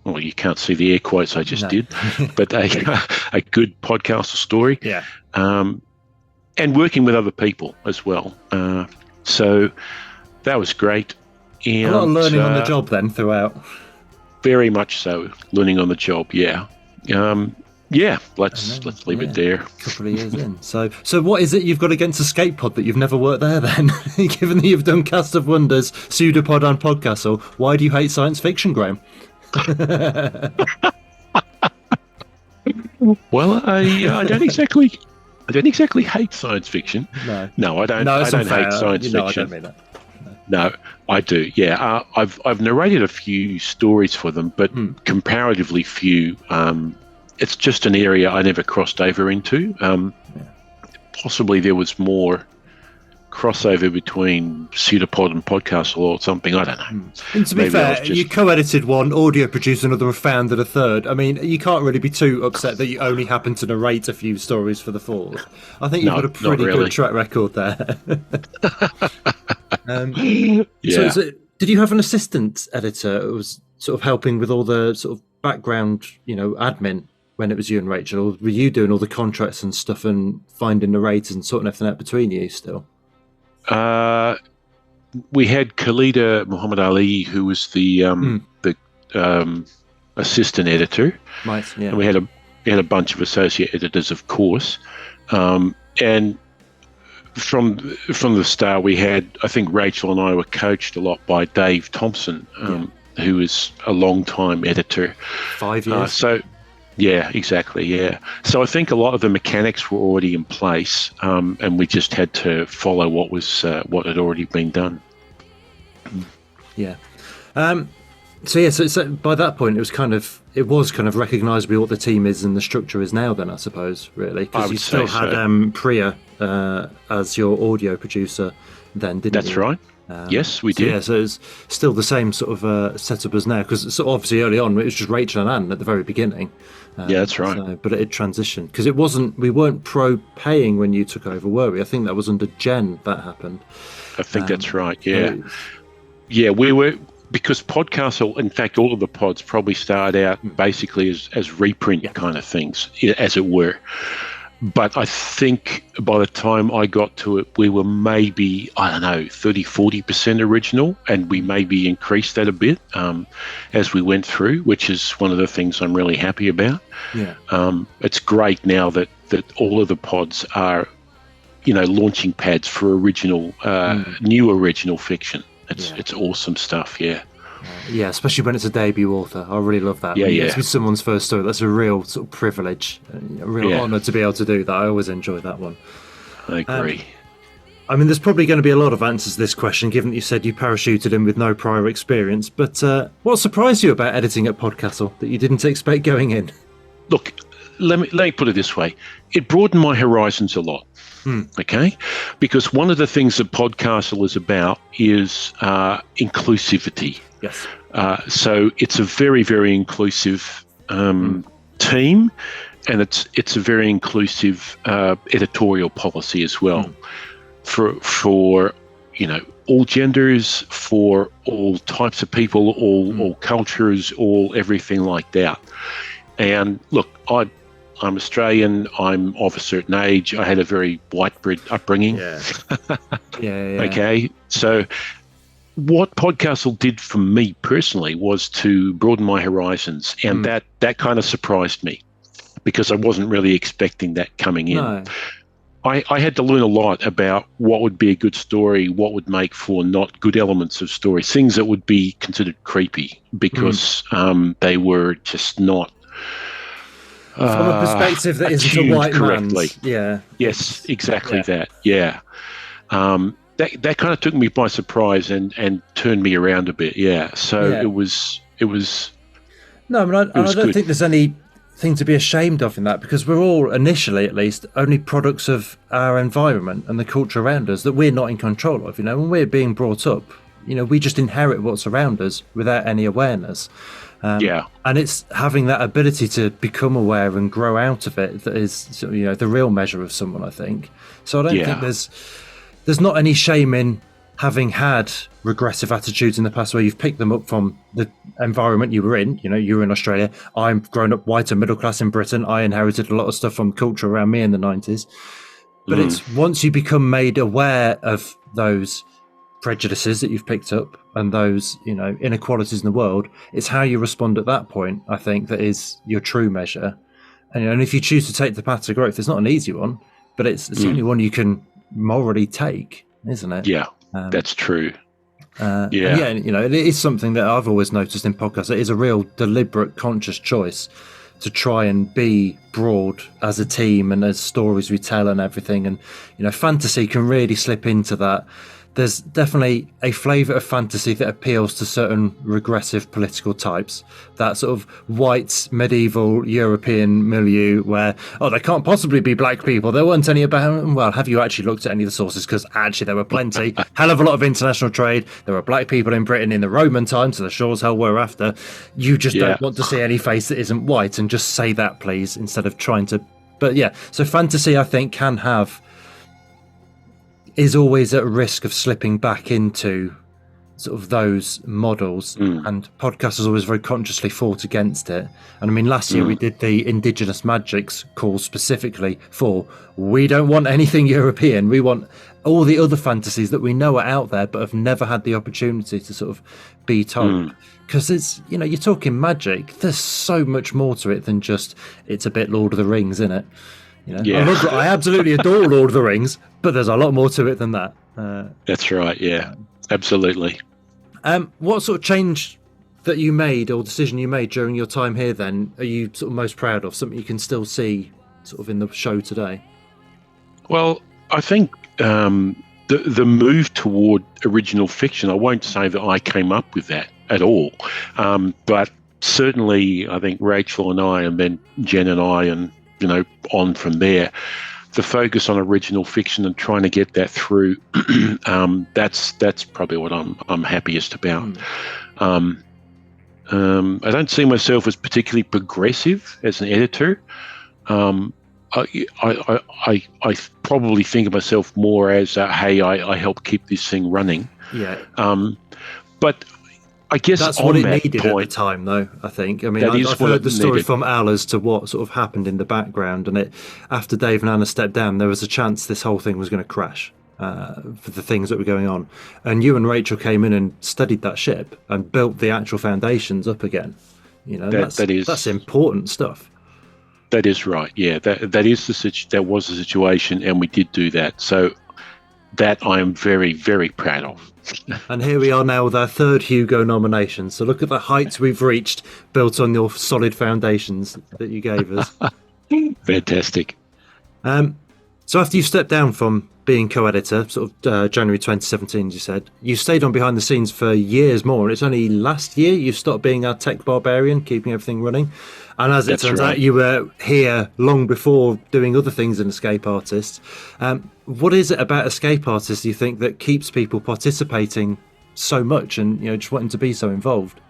Speaker 5: Well, you can't see the air quotes I just did, but a good PodCastle story.
Speaker 1: Yeah.
Speaker 5: And working with other people as well. So that was great. And,
Speaker 1: a lot of learning on the job then throughout.
Speaker 5: Very much so, learning on the job. Yeah. Let's leave it there.
Speaker 1: A couple of years in. So what is it you've got against Escape Pod that you've never worked there then? Given that you've done Cast of Wonders, Pseudopod and PodCastle, why do you hate science fiction, Graham?
Speaker 5: Well, I don't exactly hate science fiction. No, I don't. I don't hate science fiction.
Speaker 1: I don't mean that.
Speaker 5: No, I do. Yeah, I've narrated a few stories for them, but comparatively few. It's just an area I never crossed over into. Possibly there was more crossover between Pseudopod and PodCastle or something. I don't know.
Speaker 1: And to be fair, you co-edited one, audio produced another, and founded a third. I mean, you can't really be too upset that you only happen to narrate a few stories for the fourth. I think you've got a pretty good track record there. So did you have an assistant editor who was sort of helping with all the sort of background, admin when it was you and Rachel? Or were you doing all the contracts and stuff and finding narrators and sorting everything out between you still?
Speaker 5: we had Khalida Muhammad Ali, who was the assistant editor.
Speaker 1: Right. Yeah.
Speaker 5: And we had a bunch of associate editors, of course, and from the start, we had, I think Rachel and I were coached a lot by Dave Thompson, who is a long-time editor.
Speaker 1: 5 years.
Speaker 5: Yeah, exactly. Yeah. So I think a lot of the mechanics were already in place, and we just had to follow what had already been done.
Speaker 1: Yeah. So by that point, it was kind of recognisable what the team is and the structure is now. Then I suppose, really, because you still had Priya as your audio producer. Then didn't you?
Speaker 5: That's right. Yes, we did.
Speaker 1: Yeah, so it's still the same sort of setup as now, because obviously early on it was just Rachel and Anne at the very beginning.
Speaker 5: Yeah, that's right.
Speaker 1: But it transitioned because we weren't pro-paying when you took over, were we? I think that was under Jen that happened.
Speaker 5: I think that's right. Yeah, yeah, we were, because PodCastle, in fact, all of the pods probably started out basically as reprint kind of things, as it were. But I think by the time I got to it, we were maybe, 30-40% original, and we maybe increased that a bit as we went through, which is one of the things I'm really happy about.
Speaker 1: Yeah.
Speaker 5: It's great now that all of the pods are, launching pads for original, new original fiction. It's awesome stuff, yeah.
Speaker 1: Yeah, especially when it's a debut author. I really love that.
Speaker 5: Yeah.
Speaker 1: It's with someone's first story. That's a real sort of privilege, a real honour to be able to do that. I always enjoy that one.
Speaker 5: I agree.
Speaker 1: There's probably going to be a lot of answers to this question, given that you said you parachuted in with no prior experience. But what surprised you about editing at PodCastle that you didn't expect going in?
Speaker 5: Look, let me put it this way. It broadened my horizons a lot. Okay, because one of the things that PodCastle is about is inclusivity.
Speaker 1: Yes.
Speaker 5: So it's a very, very inclusive team, and it's a very inclusive editorial policy as well, for all genders, for all types of people, all cultures, all everything like that. And look, I'm Australian. I'm of a certain age. I had a very white bread upbringing.
Speaker 1: Yeah.
Speaker 5: Okay. So what PodCastle did for me personally was to broaden my horizons, and that kind of surprised me, because I wasn't really expecting that coming in.
Speaker 1: No.
Speaker 5: I had to learn a lot about what would be a good story, what would make for not good elements of stories, things that would be considered creepy because they were just not
Speaker 1: from a perspective that isn't a white
Speaker 5: correctly.
Speaker 1: man's. Yeah.
Speaker 5: Yes, exactly that. Yeah. That kind of took me by surprise and turned me around a bit. Yeah. So it was.
Speaker 1: No, I don't think there's anything to be ashamed of in that, because we're all, initially at least, only products of our environment and the culture around us that we're not in control of. When we're being brought up, we just inherit what's around us without any awareness. And it's having that ability to become aware and grow out of it that is, the real measure of someone, I think. So I don't think there's not any shame in having had regressive attitudes in the past where you've picked them up from the environment you were in. You were in Australia. I'm grown up white and middle class in Britain. I inherited a lot of stuff from culture around me in the 90s. But it's once you become made aware of those prejudices that you've picked up and those inequalities in the world, it's how you respond at that point, I think, that is your true measure. And if you choose to take the path to growth, it's not an easy one, but it's the only one you can morally take, isn't it?
Speaker 5: That's true.
Speaker 1: It is something that I've always noticed in podcasts. It is a real deliberate, conscious choice to try and be broad as a team and as stories we tell and everything. And fantasy can really slip into that. There's definitely a flavour of fantasy that appeals to certain regressive political types. That sort of white, medieval, European milieu where, there can't possibly be black people. There weren't any about them. Well, have you actually looked at any of the sources? Because actually there were plenty. Hell of a lot of international trade. There were black people in Britain in the Roman times, so the sure as hell were after. You just don't want to see any face that isn't white, and just say that, please, instead of trying to... But yeah, so fantasy, I think, is always at risk of slipping back into sort of those models, and podcasters always very consciously fought against it. And I mean, last year we did the Indigenous Magics call specifically for, we don't want anything European, we want all the other fantasies that we know are out there but have never had the opportunity to sort of be told. Because it's, you know, you're talking magic, there's so much more to it than just, it's a bit Lord of the Rings, isn't it? You know,
Speaker 5: Yeah.
Speaker 1: I absolutely adore Lord of the Rings, but there's a lot more to it than that.
Speaker 5: That's right. Yeah, absolutely.
Speaker 1: What sort of change that you made or decision you made during your time here then are you sort of most proud of? Something you can still see sort of in the show today?
Speaker 5: Well, I think the move toward original fiction, I won't say that I came up with that at all, but certainly I think Rachel and I, and then Jen and I, and, you know, on from there, the focus on original fiction and trying to get that through, that's probably what I'm happiest about. I don't see myself as particularly progressive as an editor. I probably think of myself more as, hey, I help keep this thing running.
Speaker 1: Yeah.
Speaker 5: But I guess
Speaker 1: that's
Speaker 5: on
Speaker 1: what it
Speaker 5: that
Speaker 1: needed
Speaker 5: point,
Speaker 1: at the time, though, I think. I mean,
Speaker 5: I've
Speaker 1: heard the story from Al as to what sort of happened in the background, and after Dave and Anna stepped down, there was a chance this whole thing was going to crash for the things that were going on. And you and Rachel came in and steadied that ship and built the actual foundations up again. You know, that's important stuff.
Speaker 5: That is right. Yeah, that was the situation, and we did do that. So that I am very, very proud of.
Speaker 1: And here we are now with our third Hugo nomination. So look at the heights we've reached, built on your solid foundations that you gave us.
Speaker 5: Fantastic.
Speaker 1: So after you stepped down from being co-editor, sort of January 2017, as you said, you stayed on behind the scenes for years more. And it's only last year you stopped being our tech barbarian, keeping everything running. And as it turns out, you were here long before doing other things in Escape Artists. What is it about Escape Artists, do you think, that keeps people participating so much and, you know, just wanting to be so involved?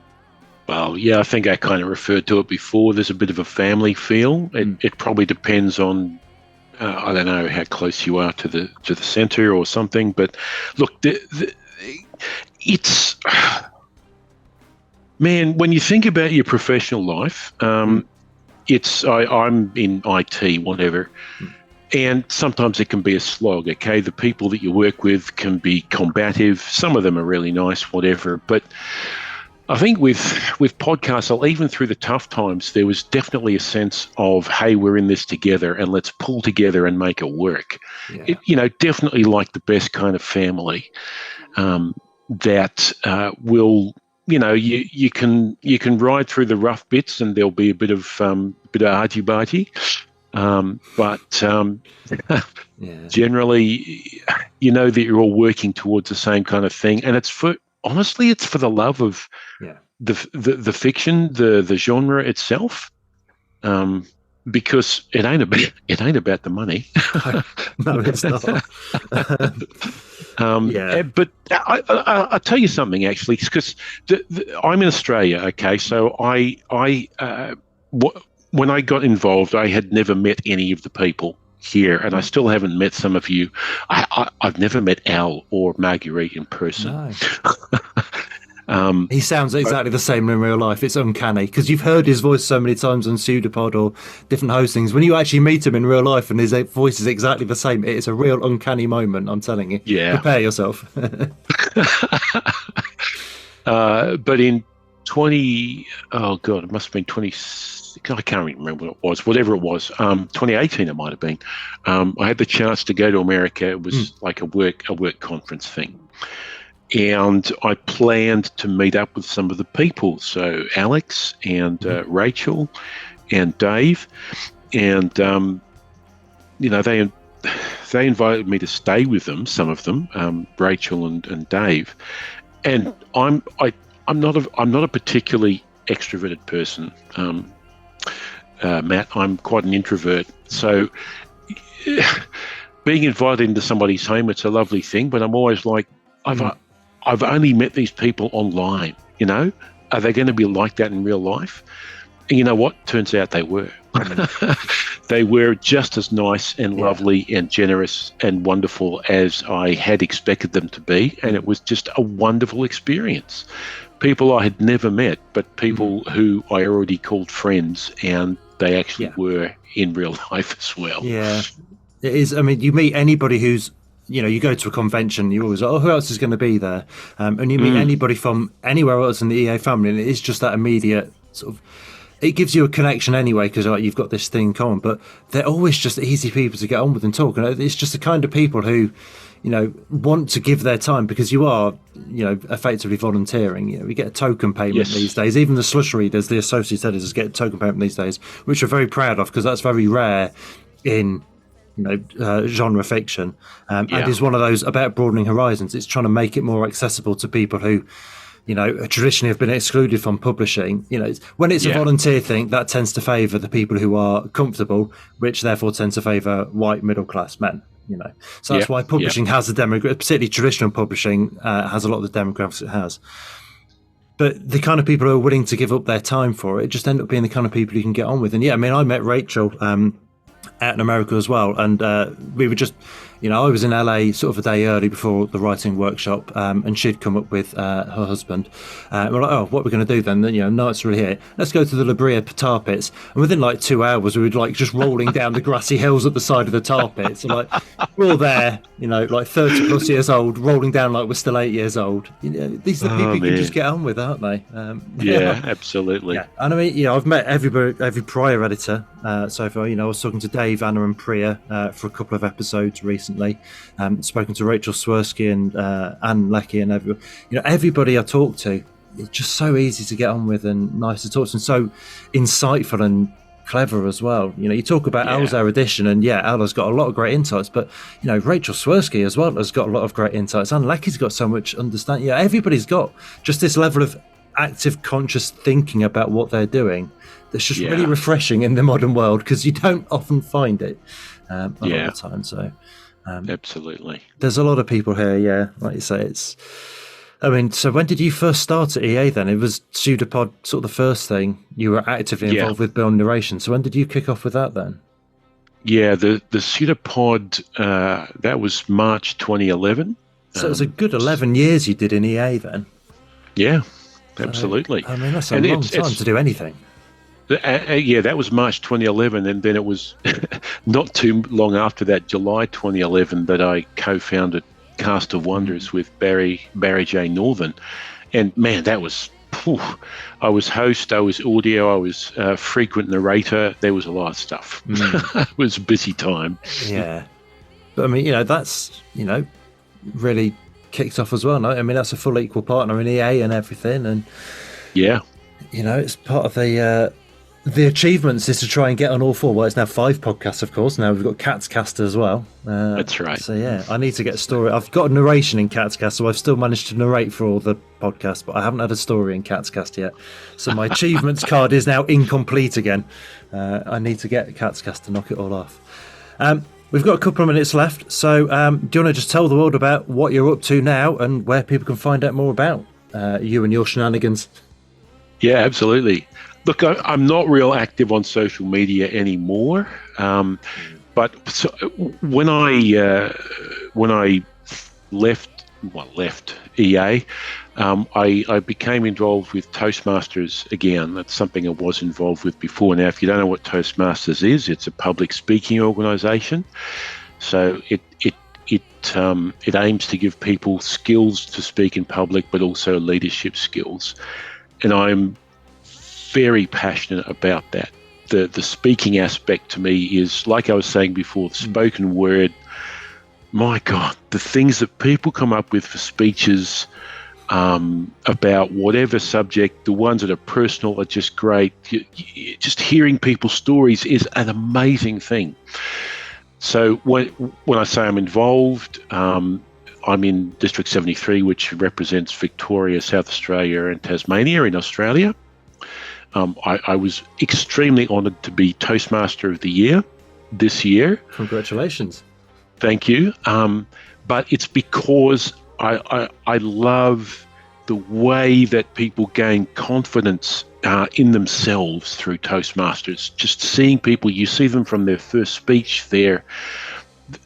Speaker 5: Well, yeah, I think I kind of referred to it before. There's a bit of a family feel. It probably depends on, I don't know, how close you are to the centre or something. But look, it's... Man, when you think about your professional life, I'm in IT, whatever, and sometimes it can be a slog, okay? The people that you work with can be combative. Some of them are really nice, whatever. But I think with PodCastle, even through the tough times, there was definitely a sense of, hey, we're in this together and let's pull together and make it work. Yeah. Definitely like the best kind of family that will... you can ride through the rough bits and there'll be a bit of argy-bargy, but generally, you know that you're all working towards the same kind of thing, and it's for the love of the fiction, the genre itself, because it ain't about the money.
Speaker 1: No, it's not.
Speaker 5: But I'll tell you something, actually, because I'm in Australia, okay? So when I got involved, I had never met any of the people here, and I still haven't met some of you. I've never met Al or Marguerite in person.
Speaker 1: No. He sounds exactly the same in real life. It's uncanny because you've heard his voice so many times on Pseudopod or different hostings. When you actually meet him in real life and his voice is exactly the same, it's a real uncanny moment, I'm telling you.
Speaker 5: Yeah.
Speaker 1: Prepare yourself.
Speaker 5: But in it must have been 20, I can't remember what it was, whatever it was, 2018 it might have been. I had the chance to go to America. It was like a work conference thing. And I planned to meet up with some of the people. So Alex and Rachel and Dave. And, they invited me to stay with them, some of them, Rachel and Dave. And I'm not a particularly extroverted person, Matt. I'm quite an introvert. So being invited into somebody's home, it's a lovely thing, but I'm always like, I've only met these people online, Are they going to be like that in real life? And you know what? Turns out they were. They were just as nice and lovely and generous and wonderful as I had expected them to be, and it was just a wonderful experience. People I had never met, but people who I already called friends, and they actually were in real life as well.
Speaker 1: Yeah, it is. I mean, you meet anybody who's, you go to a convention, you always who else is going to be there? And you meet anybody from anywhere else in the EA family, and it is just that immediate sort of, it gives you a connection anyway, because you've got this thing in common, but they're always just easy people to get on with and talk. And it's just the kind of people who, want to give their time, because you are, effectively volunteering. We get a token payment these days. Even the slush readers, the associate editors, get a token payment these days, which we're very proud of, because that's very rare in genre fiction, and is one of those about broadening horizons. It's trying to make it more accessible to people who, traditionally have been excluded from publishing. When it's a volunteer thing, that tends to favour the people who are comfortable, which therefore tends to favour white middle class men. So that's why publishing has a demographic, particularly traditional publishing has a lot of the demographics it has. But the kind of people who are willing to give up their time for it just end up being the kind of people you can get on with. And I met Rachel out in America as well, and we were just, I was in LA sort of a day early before the writing workshop, and she'd come up with her husband. We're like, oh, what are we going to do then? Night's really here. Let's go to the La Brea tar pits. And within like 2 hours, we were just rolling down the grassy hills at the side of the tar pits. So we're all there, 30 plus years old, rolling down like we're still 8 years old. These are the people you can just get on with, aren't they?
Speaker 5: Absolutely.
Speaker 1: Yeah. And I've met every Priya editor so far. I was talking to Dave, Anna, and Priya for a couple of episodes recently. Spoken to Rachel Swirsky and Anne Leckie and everybody I talk to. It's just so easy to get on with and nice to talk to, and so insightful and clever as well. You talk about Al's erudition, and Ala's got a lot of great insights, but Rachel Swirsky as well has got a lot of great insights. Anne Leckie's got so much understanding. Everybody's got just this level of active, conscious thinking about what they're doing. That's just really refreshing in the modern world, because you don't often find it a lot of the time. So.
Speaker 5: Absolutely.
Speaker 1: There's a lot of people here, like you say. So when did you first start at EA then? It was Pseudopod, sort of the first thing. You were actively involved with Beyond Narration. So when did you kick off with that then?
Speaker 5: Yeah, the Pseudopod, that was March 2011.
Speaker 1: So it was a good 11 years you did in EA then?
Speaker 5: Yeah, absolutely.
Speaker 1: That's a long time to do anything.
Speaker 5: That was March 2011, and then it was not too long after that, July 2011, that I co-founded Cast of Wonders with Barry J. Northern. And man, that was, I was host, I was audio, I was frequent narrator. There was a lot of stuff. It was a busy time.
Speaker 1: Yeah. But that's, really kicked off as well. No? That's a full equal partner in EA and everything. And it's part of the achievements is to try and get on all four. Well, it's now 5 podcasts, of course. Now we've got Catscast as well.
Speaker 5: That's right.
Speaker 1: So I need to get a story. I've got a narration in Catscast, so I've still managed to narrate for all the podcasts, but I haven't had a story in Catscast yet. So my achievements card is now incomplete again. I need to get Catscast to knock it all off. We've got a couple of minutes left, so do you want to just tell the world about what you're up to now and where people can find out more about you and your shenanigans?
Speaker 5: Yeah, absolutely. Look, I'm not real active on social media anymore, but when I left EA, I became involved with Toastmasters again. That's something I was involved with before. Now, if you don't know what Toastmasters is, it's a public speaking organisation. So it aims to give people skills to speak in public, but also leadership skills. And I'm very passionate about that. The speaking aspect to me is, like I was saying before, the spoken word. My God, the things that people come up with for speeches about whatever subject, the ones that are personal are just great. Just hearing people's stories is an amazing thing. So when I say I'm involved, I'm in District 73, which represents Victoria, South Australia and Tasmania in Australia. I was extremely honoured to be Toastmaster of the Year this year.
Speaker 1: Congratulations.
Speaker 5: Thank you. But it's because I love the way that people gain confidence in themselves through Toastmasters. Just seeing people, you see them from their first speech there.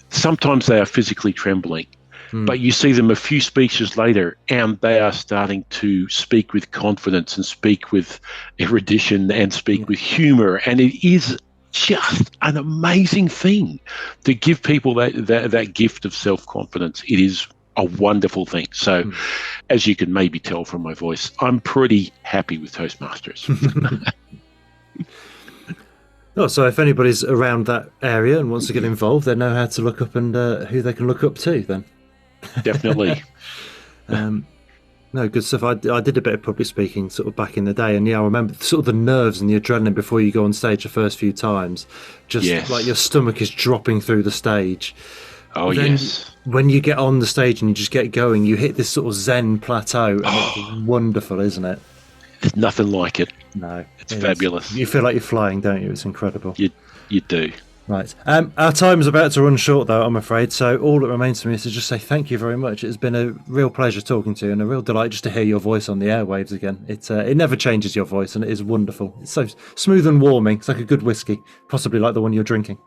Speaker 5: Sometimes they are physically trembling, but you see them a few speeches later and they are starting to speak with confidence and speak with erudition and speak with humor. And it is just an amazing thing to give people that gift of self-confidence. It is a wonderful thing. So as you can maybe tell from my voice, I'm pretty happy with Toastmasters.
Speaker 1: Oh, so if anybody's around that area and wants to get involved, they know how to look up and who they can look up to then.
Speaker 5: Definitely.
Speaker 1: No, good stuff. I did a bit of public speaking sort of back in the day, and I remember sort of the nerves and the adrenaline before you go on stage the first few times. Just like your stomach is dropping through the stage.
Speaker 5: Oh,
Speaker 1: then,
Speaker 5: yes.
Speaker 1: When you get on the stage and you just get going, you hit this sort of zen plateau, and it's wonderful, isn't it?
Speaker 5: There's nothing like it.
Speaker 1: No.
Speaker 5: It's fabulous.
Speaker 1: You feel like you're flying, don't you? It's incredible.
Speaker 5: You do.
Speaker 1: Right. Our time is about to run short, though, I'm afraid. So all that remains for me is to just say thank you very much. It's been a real pleasure talking to you and a real delight just to hear your voice on the airwaves again. It never changes your voice, and it is wonderful. It's so smooth and warming. It's like a good whiskey, possibly like the one you're drinking.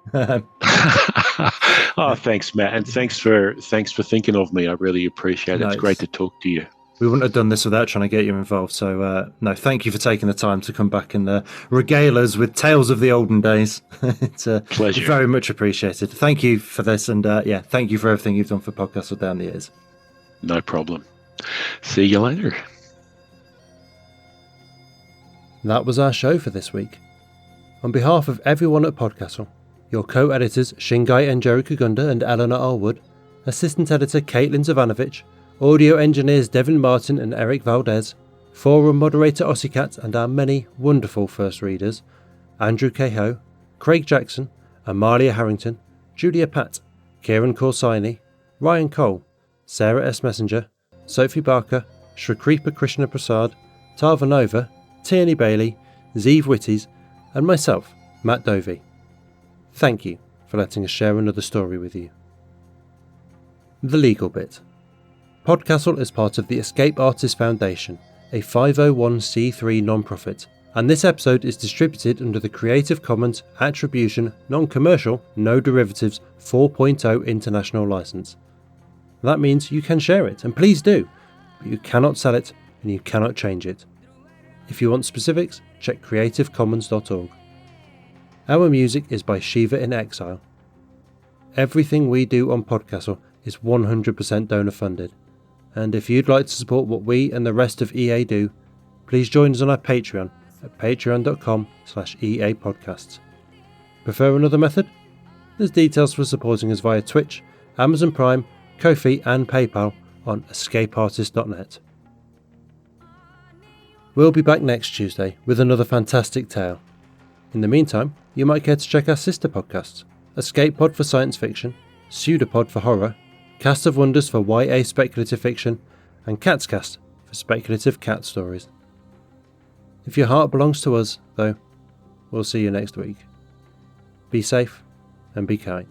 Speaker 5: Oh, thanks, Matt, and thanks for thinking of me. I really appreciate it. It's great to talk to you.
Speaker 1: We wouldn't have done this without trying to get you involved. So, no, thank you for taking the time to come back and regale us with tales of the olden days. It's
Speaker 5: pleasure.
Speaker 1: Very much appreciated. Thank you for this. And thank you for everything you've done for PodCastle down the years.
Speaker 5: No problem. See you later.
Speaker 1: That was our show for this week. On behalf of everyone at PodCastle, your co-editors Shingai Enjeri Kagunda and Eleanor R. Wood, assistant editor Caitlin Zavanovich, audio engineers Devin Martin and Eric Valdez, forum moderator Ossicat, and our many wonderful first readers, Andrew Cahoe, Craig Jackson, Amalia Harrington, Julia Patt, Kieran Corsini, Ryan Cole, Sarah S. Messenger, Sophie Barker, Shrikripa Krishna Prasad, Tava Nova, Tierney Bailey, Zeev Witties, and myself, Matt Dovey. Thank you for letting us share another story with you. The legal bit. PodCastle is part of the Escape Artists Foundation, a 501c3 non-profit, and this episode is distributed under the Creative Commons Attribution Non-Commercial No Derivatives 4.0 International License. That means you can share it, and please do, but you cannot sell it and you cannot change it. If you want specifics, check creativecommons.org. Our music is by Shiva in Exile. Everything we do on PodCastle is 100% donor funded. And if you'd like to support what we and the rest of EA do, please join us on our Patreon at patreon.com/EA Podcasts. Prefer another method? There's details for supporting us via Twitch, Amazon Prime, Ko-fi and PayPal on escapeartist.net. We'll be back next Tuesday with another fantastic tale. In the meantime, you might care to check our sister podcasts, Escape Pod for science fiction, Pseudopod for horror, Cast of Wonders for YA speculative fiction, and Catscast for speculative cat stories. If your heart belongs to us, though, we'll see you next week. Be safe and be kind.